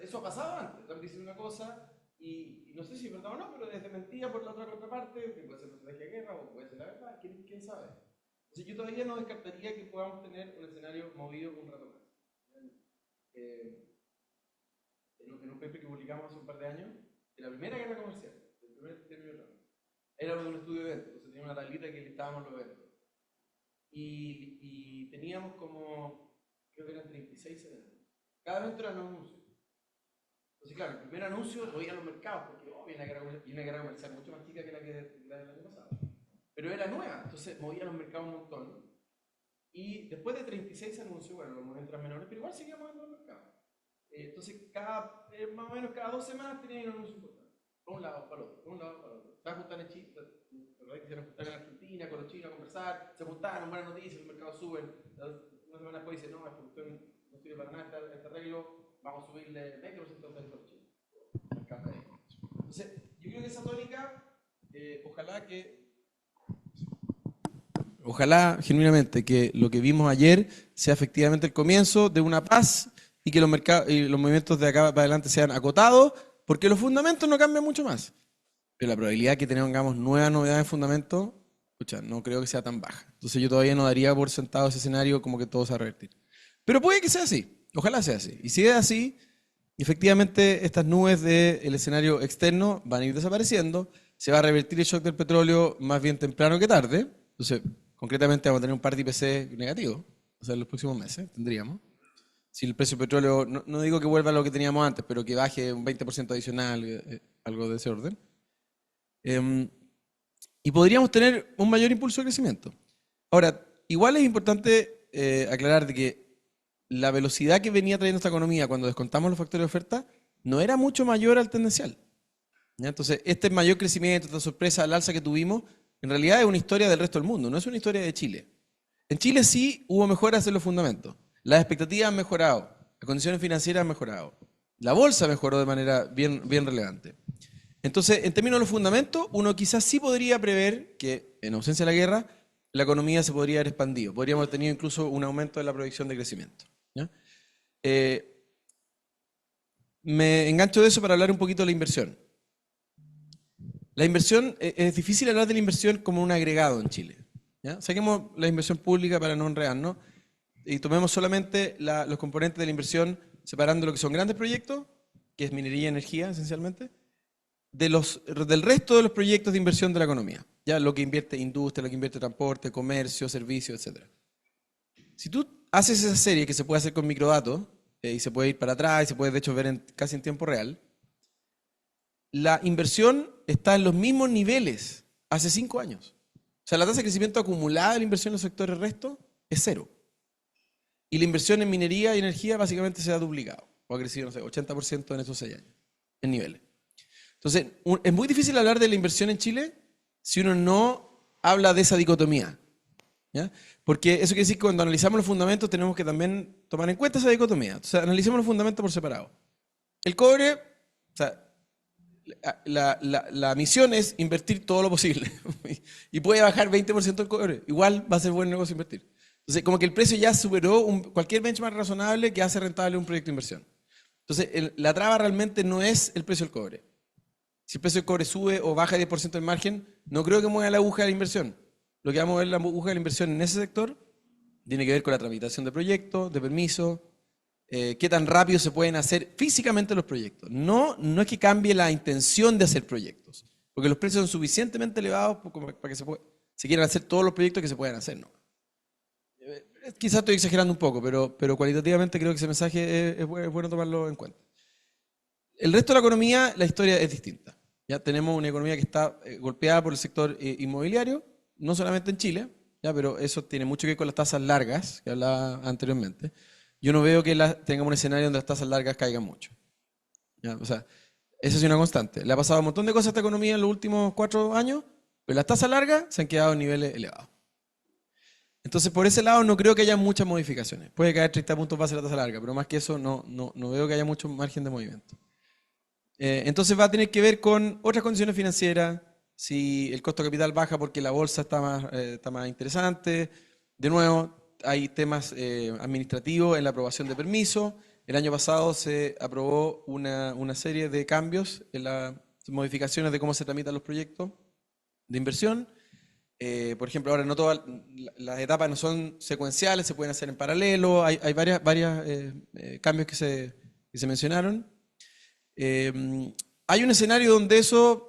Eso ha pasado antes. Trump dice una cosa y no sé si es verdad o no, pero desde mentira por la otra contraparte, que puede ser una estrategia de guerra o puede ser la verdad, ¿quién sabe? Entonces yo todavía no descartaría que podamos tener un escenario movido un rato más. En un paper que publicamos hace un par de años, de la primera guerra comercial, del primer término de Trump, era de un estudio de eventos, entonces tenía una tablita que listábamos los eventos. Y teníamos como, creo que eran 36 eventos. Cada evento era un anuncio. Entonces, claro, el primer anuncio lo veían los mercados, porque viene una guerra comercial mucho más chica que la del año pasado. Pero era nueva, entonces movía los mercados un montón. Y después de 36 anuncios, bueno, los movimientos eran menores, pero igual seguía moviendo los mercados. Entonces, más o menos cada 2 semanas tenían un anuncio importante. Por un lado, para el otro, por un lado, para el otro. Se juntaban en Chile, quisieron juntar en Argentina, con los chinos a conversar, se juntaron, buenas noticias, los mercados suben. Una semana después dicen, no, esta cuestión no sirve para nada, este arreglo, vamos a subirle 20% de tarifas a los chinos. Entonces, yo creo que esa tónica, ojalá genuinamente que lo que vimos ayer sea efectivamente el comienzo de una paz y que los mercados y los movimientos de acá para adelante sean acotados, porque los fundamentos no cambian mucho más. Pero la probabilidad de que tengamos nuevas novedades en fundamentos, no creo que sea tan baja. Entonces yo todavía no daría por sentado ese escenario como que todo se va a revertir. Pero puede que sea así, ojalá sea así. Y si es así, efectivamente estas nubes del escenario externo van a ir desapareciendo, se va a revertir el shock del petróleo más bien temprano que tarde. Entonces, concretamente vamos a tener un par de IPC negativos, o sea, en los próximos meses tendríamos. Si el precio del petróleo, no digo que vuelva a lo que teníamos antes, pero que baje un 20% adicional, algo de ese orden. Y podríamos tener un mayor impulso de crecimiento. Ahora, igual es importante aclarar de que la velocidad que venía trayendo esta economía cuando descontamos los factores de oferta no era mucho mayor al tendencial. ¿Ya? Entonces, este mayor crecimiento, esta sorpresa al alza que tuvimos, en realidad es una historia del resto del mundo, no es una historia de Chile. En Chile sí hubo mejoras en los fundamentos. Las expectativas han mejorado, las condiciones financieras han mejorado, la bolsa mejoró de manera bien relevante. Entonces, en términos de los fundamentos, uno quizás sí podría prever que, en ausencia de la guerra, la economía se podría haber expandido. Podríamos haber tenido incluso un aumento de la proyección de crecimiento. ¿Ya? Me engancho de eso para hablar un poquito de la inversión. La inversión, es difícil hablar de la inversión como un agregado en Chile. ¿Ya? Saquemos la inversión pública para no enredarnos y tomemos solamente los componentes de la inversión separando lo que son grandes proyectos, que es minería y energía esencialmente, del resto de los proyectos de inversión de la economía. Ya lo que invierte industria, lo que invierte transporte, comercio, servicios, etc. Si tú haces esa serie que se puede hacer con microdatos y se puede ir para atrás y se puede de hecho ver casi en tiempo real, la inversión está en los mismos niveles hace 5 años. O sea, la tasa de crecimiento acumulada de la inversión en los sectores resto es 0. Y la inversión en minería y energía básicamente se ha duplicado. O ha crecido, no sé, 80% en esos 6 años, en niveles. Entonces, es muy difícil hablar de la inversión en Chile si uno no habla de esa dicotomía. ¿Ya? Porque eso quiere decir que cuando analizamos los fundamentos tenemos que también tomar en cuenta esa dicotomía. Entonces, analicemos los fundamentos por separado. El cobre, o sea, la misión es invertir todo lo posible y puede bajar 20% el cobre. Igual va a ser buen negocio invertir. Entonces, como que el precio ya superó cualquier benchmark razonable que hace rentable un proyecto de inversión. Entonces, la traba realmente no es el precio del cobre. Si el precio del cobre sube o baja 10% del margen, no creo que mueva la aguja de la inversión. Lo que va a mover la aguja de la inversión en ese sector tiene que ver con la tramitación de proyectos, de permisos, qué tan rápido se pueden hacer físicamente los proyectos. No es que cambie la intención de hacer proyectos, porque los precios son suficientemente elevados para que se quieran hacer todos los proyectos que se puedan hacer. ¿No? Quizás estoy exagerando un poco, pero cualitativamente creo que ese mensaje es bueno tomarlo en cuenta. El resto de la economía, la historia es distinta. Ya tenemos una economía que está golpeada por el sector inmobiliario, no solamente en Chile, ya, pero eso tiene mucho que ver con las tasas largas que hablaba anteriormente. Yo no veo que tengamos un escenario donde las tasas largas caigan mucho. ¿Ya? O sea, esa es una constante. Le ha pasado un montón de cosas a esta economía en los últimos 4 años, pero las tasas largas se han quedado en niveles elevados. Entonces, por ese lado no creo que haya muchas modificaciones. Puede caer 30 puntos base la tasa larga, pero más que eso no veo que haya mucho margen de movimiento. Entonces va a tener que ver con otras condiciones financieras, si el costo de capital baja porque la bolsa está más interesante. De nuevo, hay temas administrativos en la aprobación de permisos. El año pasado se aprobó una serie de cambios en las modificaciones de cómo se tramitan los proyectos de inversión. Por ejemplo, ahora no todas las etapas no son secuenciales, se pueden hacer en paralelo. Hay varios cambios que se mencionaron. Hay un escenario donde eso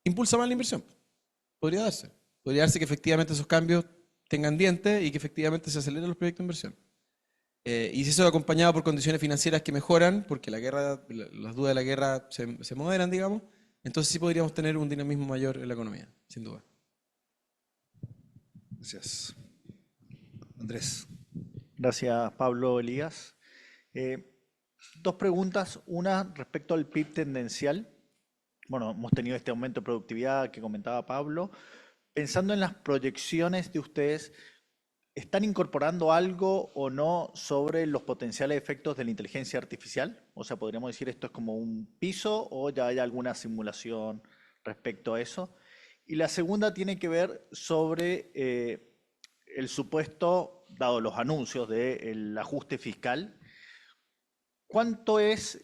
impulsa más la inversión. Podría darse. Podría darse que efectivamente esos cambios tengan dientes y que efectivamente se aceleren los proyectos de inversión. Y si eso es acompañado por condiciones financieras que mejoran, porque las dudas de la guerra se moderan, digamos, entonces sí podríamos tener un dinamismo mayor en la economía, sin duda. Gracias. Andrés. Gracias, Pablo Elías. 2 preguntas. Una respecto al PIB tendencial. Bueno, hemos tenido este aumento de productividad que comentaba Pablo. Pensando en las proyecciones de ustedes, ¿están incorporando algo o no sobre los potenciales efectos de la inteligencia artificial? O sea, ¿podríamos decir esto es como un piso o ya hay alguna simulación respecto a eso? Y la segunda tiene que ver sobre el supuesto, dado los anuncios del ajuste fiscal, ¿cuánto es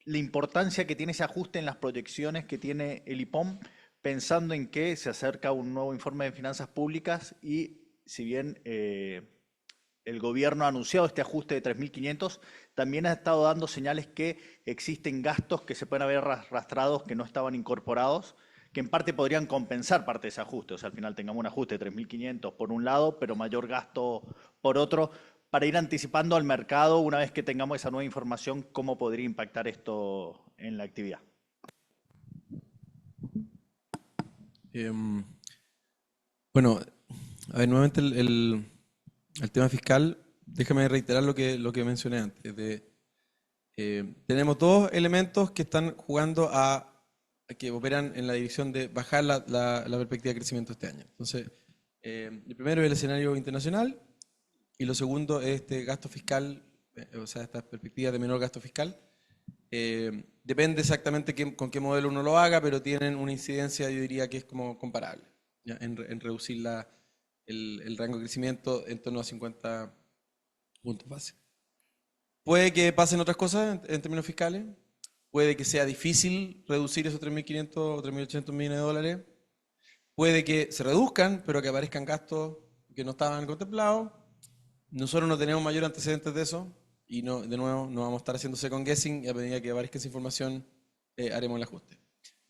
la importancia que tiene ese ajuste en las proyecciones que tiene el IPOM, pensando en que se acerca un nuevo informe de finanzas públicas y si bien el gobierno ha anunciado este ajuste de 3.500, también ha estado dando señales que existen gastos que se pueden haber arrastrados que no estaban incorporados, que en parte podrían compensar parte de ese ajuste. O sea, al final tengamos un ajuste de 3.500 por un lado, pero mayor gasto por otro, para ir anticipando al mercado, una vez que tengamos esa nueva información, cómo podría impactar esto en la actividad. Bueno, A ver, nuevamente el tema fiscal, déjame reiterar lo que mencioné antes. Tenemos dos elementos que están jugando que operan en la dirección de bajar la perspectiva de crecimiento este año. Entonces, el primero es el escenario internacional y lo segundo es este gasto fiscal, o sea, esta perspectiva de menor gasto fiscal. Depende exactamente con qué modelo uno lo haga, pero tienen una incidencia, yo diría que es como comparable, ¿ya? En reducir el rango de crecimiento en torno a 50 puntos base. Puede que pasen otras cosas en términos fiscales, puede que sea difícil reducir esos 3.500 o 3.800 millones de dólares, puede que se reduzcan, pero que aparezcan gastos que no estaban contemplados. Nosotros no tenemos mayor antecedentes de eso y no, de nuevo no vamos a estar haciendo second guessing y a medida que aparezca esa información haremos el ajuste.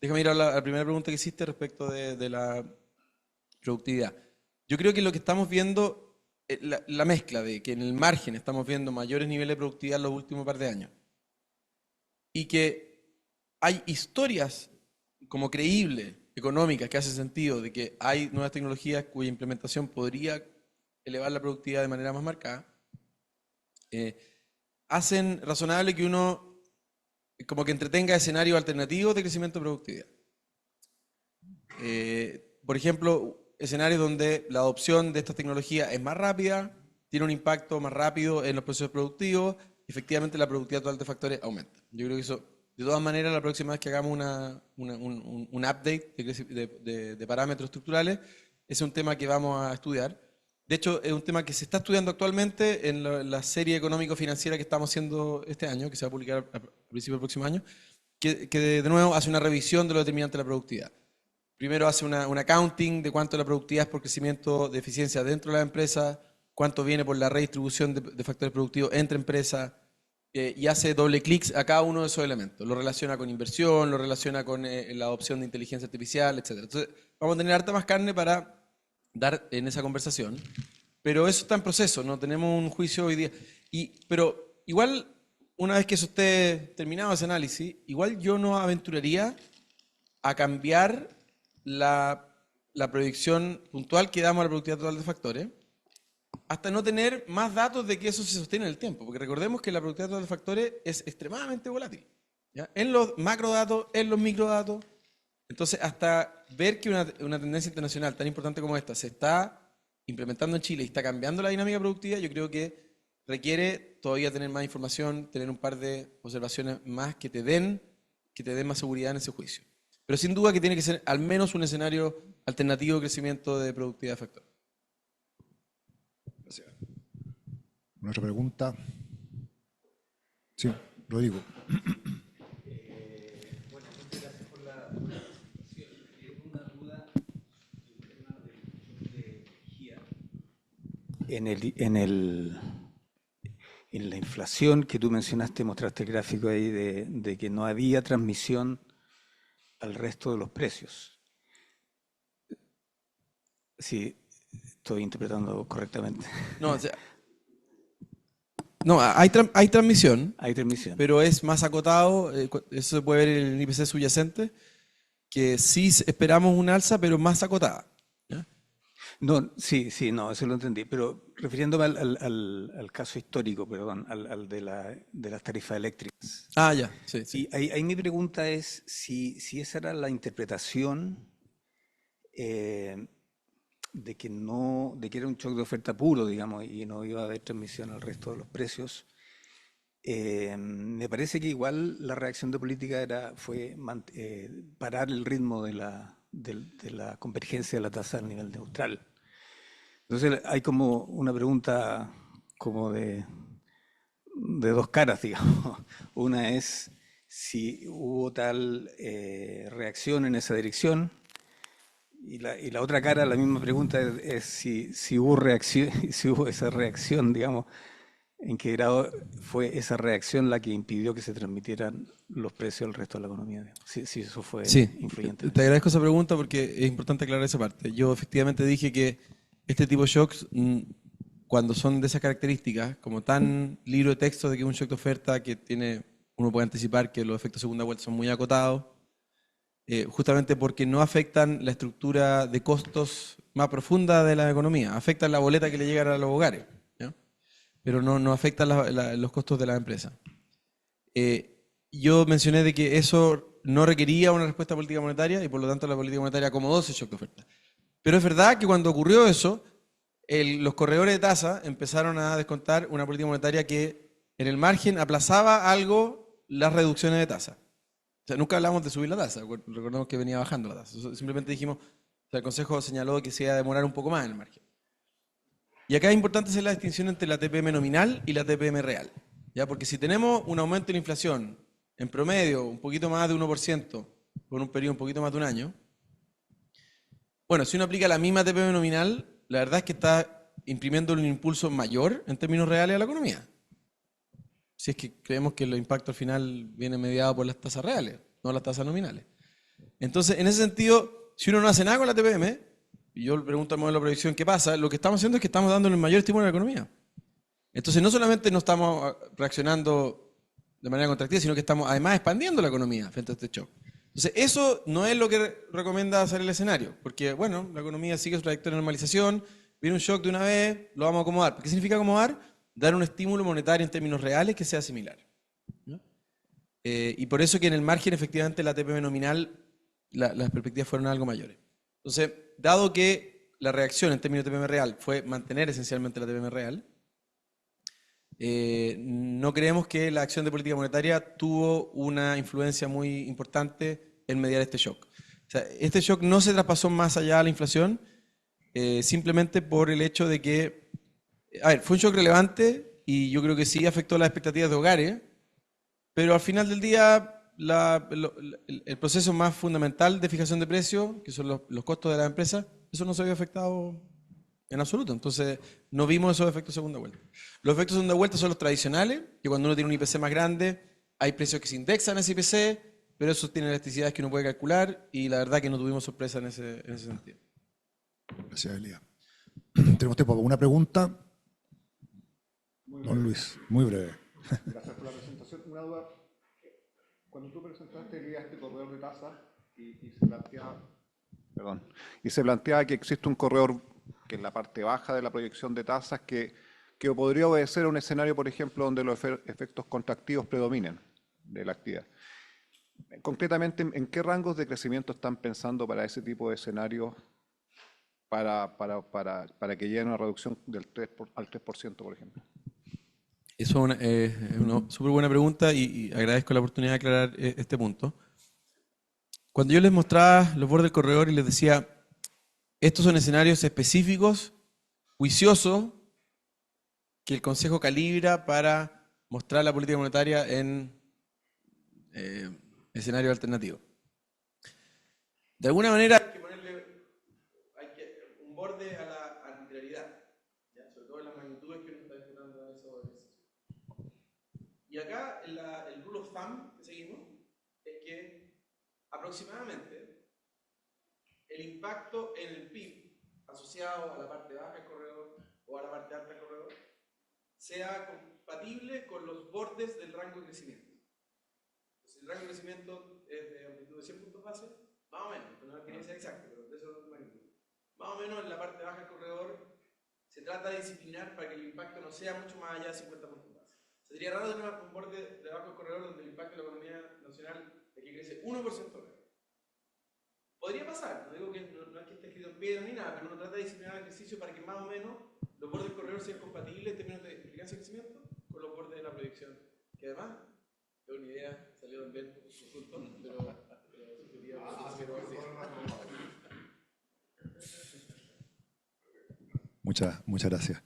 Déjame ir a la primera pregunta que hiciste respecto de la productividad. Yo creo que lo que estamos viendo, la mezcla de que en el margen estamos viendo mayores niveles de productividad en los últimos par de años y que hay historias como creíbles, económicas, que hacen sentido de que hay nuevas tecnologías cuya implementación podría elevar la productividad de manera más marcada, hacen razonable que uno como que entretenga escenarios alternativos de crecimiento de productividad. Por ejemplo, escenarios donde la adopción de estas tecnologías es más rápida, tiene un impacto más rápido en los procesos productivos, efectivamente la productividad total de factores aumenta. Yo creo que eso, de todas maneras, la próxima vez que hagamos un update de parámetros estructurales, es un tema que vamos a estudiar. De hecho, es un tema que se está estudiando actualmente en la serie económico-financiera que estamos haciendo este año, que se va a publicar a principios del próximo año, que de nuevo hace una revisión de lo determinante de la productividad. Primero hace un accounting de cuánto la productividad es por crecimiento de eficiencia dentro de la empresa, cuánto viene por la redistribución de factores productivos entre empresas, y hace doble clics a cada uno de esos elementos. Lo relaciona con inversión, lo relaciona con la adopción de inteligencia artificial, etc. Entonces, vamos a tener harta más carne para dar en esa conversación, pero eso está en proceso, no tenemos un juicio hoy día. Pero igual, una vez que eso esté terminado ese análisis, igual yo no aventuraría a cambiar la proyección puntual que damos a la productividad total de factores hasta no tener más datos de que eso se sostiene en el tiempo, porque recordemos que la productividad total de factores es extremadamente volátil, ¿ya? En los macrodatos, en los microdatos. Entonces, hasta ver que una tendencia internacional tan importante como esta se está implementando en Chile y está cambiando la dinámica productiva, yo creo que requiere todavía tener más información, tener un par de observaciones más que te den más seguridad en ese juicio. Pero sin duda que tiene que ser al menos un escenario alternativo de crecimiento de productividad de factores. Gracias. ¿Una otra pregunta? Sí, Rodrigo. Bueno, muchas gracias por la presentación. Una duda de energía. En la inflación que tú mencionaste, mostraste el gráfico ahí de que no había transmisión al resto de los precios. Sí, estoy interpretando correctamente. No, o sea, no, hay transmisión, Hay transmisión. pero es más acotado. Eso se puede ver en el IPC subyacente, que sí esperamos un alza, pero más acotada, ¿ya? No, sí, no, eso lo entendí. Pero refiriéndome al caso histórico, perdón, al de las tarifas eléctricas. Ah, ya, sí, sí. Y ahí mi pregunta es si esa era la interpretación de que era un shock de oferta puro, digamos, y no iba a haber transmisión al resto de los precios. Me parece que igual la reacción de política fue parar el ritmo de la convergencia de la tasa al nivel neutral. Entonces hay como una pregunta como de dos caras, digamos. Una es si hubo tal reacción en esa dirección, y la otra cara, la misma pregunta es si hubo reacción, si hubo esa reacción, digamos, en qué grado fue esa reacción la que impidió que se transmitieran los precios al resto de la economía, digamos. Si eso fue influyente. Te agradezco esa pregunta porque es importante aclarar esa parte. Yo efectivamente dije que este tipo de shocks, cuando son de esas características, como tan libro de texto de que es un shock de oferta que uno puede anticipar que los efectos de segunda vuelta son muy acotados, justamente porque no afectan la estructura de costos más profunda de la economía, afectan la boleta que le llega a los hogares, ¿ya? Pero no afectan los costos de la empresa. Yo mencioné de que eso no requería una respuesta política monetaria y por lo tanto la política monetaria acomodó ese shock de oferta. Pero es verdad que cuando ocurrió eso, los corredores de tasa empezaron a descontar una política monetaria que en el margen aplazaba algo las reducciones de tasa. O sea, nunca hablamos de subir la tasa, recordemos que venía bajando la tasa. Simplemente dijimos, o sea, el Consejo señaló que se iba a demorar un poco más en el margen. Y acá es importante hacer la distinción entre la TPM nominal y la TPM real, ¿ya? Porque si tenemos un aumento de la inflación en promedio un poquito más de 1% por un periodo un poquito más de un año, bueno, si uno aplica la misma TPM nominal, la verdad es que está imprimiendo un impulso mayor en términos reales a la economía. Si es que creemos que los impactos al final vienen mediados por las tasas reales, no las tasas nominales. Entonces, en ese sentido, si uno no hace nada con la TPM, y yo le pregunto al modelo de proyección qué pasa, lo que estamos haciendo es que estamos dándole el mayor estímulo a la economía. Entonces, no solamente no estamos reaccionando de manera contractiva, sino que estamos además expandiendo la economía frente a este shock. Entonces, eso no es lo que recomienda hacer el escenario, porque, bueno, la economía sigue su trayectoria de normalización, viene un shock de una vez, lo vamos a acomodar. ¿Qué significa acomodar? Dar un estímulo monetario en términos reales que sea similar, ¿no? Y por eso que en el margen, efectivamente, la TPM nominal, las perspectivas fueron algo mayores. Entonces, dado que la reacción en términos de TPM real fue mantener esencialmente la TPM real, no creemos que la acción de política monetaria tuvo una influencia muy importante en mediar este shock. O sea, este shock no se traspasó más allá de la inflación, simplemente por el hecho de que, a ver, fue un shock relevante y yo creo que sí afectó las expectativas de hogares, pero al final del día el proceso más fundamental de fijación de precios, que son los costos de las empresas, eso no se había afectado en absoluto. Entonces, no vimos esos efectos de segunda vuelta. Los efectos de segunda vuelta son los tradicionales, que cuando uno tiene un IPC más grande, hay precios que se indexan a ese IPC, pero eso tiene elasticidades que uno puede calcular y la verdad que no tuvimos sorpresa en ese sentido. Gracias, Elías. Tenemos tiempo para una pregunta. Don Luis, muy breve. Gracias por la presentación. Una duda. Cuando tú presentaste, Elías, este corredor de tasas y se planteaba que existe un corredor que es la parte baja de la proyección de tasas que podría obedecer a un escenario, por ejemplo, donde los efectos contractivos predominen de la actividad. Concretamente, ¿en qué rangos de crecimiento están pensando para ese tipo de escenarios para que llegue a una reducción del 3 al 3%, por ejemplo? Eso es una súper buena pregunta y agradezco la oportunidad de aclarar este punto. Cuando yo les mostraba los bordes del corredor y les decía, estos son escenarios específicos, juiciosos, que el Consejo calibra para mostrar la política monetaria en escenario alternativo. De alguna manera hay que ponerle un borde a la arbitrariedad, ¿ya? Sobre todo en las magnitudes que uno está disfrutando de esos ejercicios. Y acá el rule of thumb que seguimos es que aproximadamente el impacto en el PIB asociado a la parte baja del corredor o a la parte alta del corredor sea compatible con los bordes del rango de crecimiento. Entonces, el rango de crecimiento es de amplitud de 100 puntos base, más o menos, no quería ser exacto, pero de eso es magnitud. Más o menos en la parte baja del corredor se trata de disciplinar para que el impacto no sea mucho más allá de 50 puntos base. Sería raro tener un borde debajo del corredor donde el impacto de la economía nacional de que crece 1%. Podría pasar, no digo que no es que esté escrito en piedra ni nada, pero uno trata de disciplinar el ejercicio para que más o menos los bordes del corredor sean compatibles en términos de implicancia de crecimiento con los bordes de la proyección. Que además, es una idea, salió del viento, consulto, pero Muchas gracias.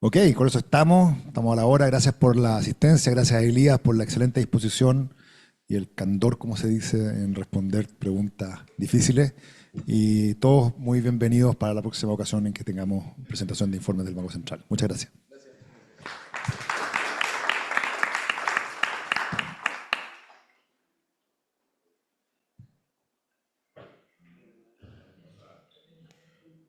Ok, con eso estamos a la hora. Gracias por la asistencia, gracias a Elías por la excelente disposición y el candor, como se dice, en responder preguntas difíciles. Y todos muy bienvenidos para la próxima ocasión en que tengamos presentación de informes del Banco Central. Muchas gracias.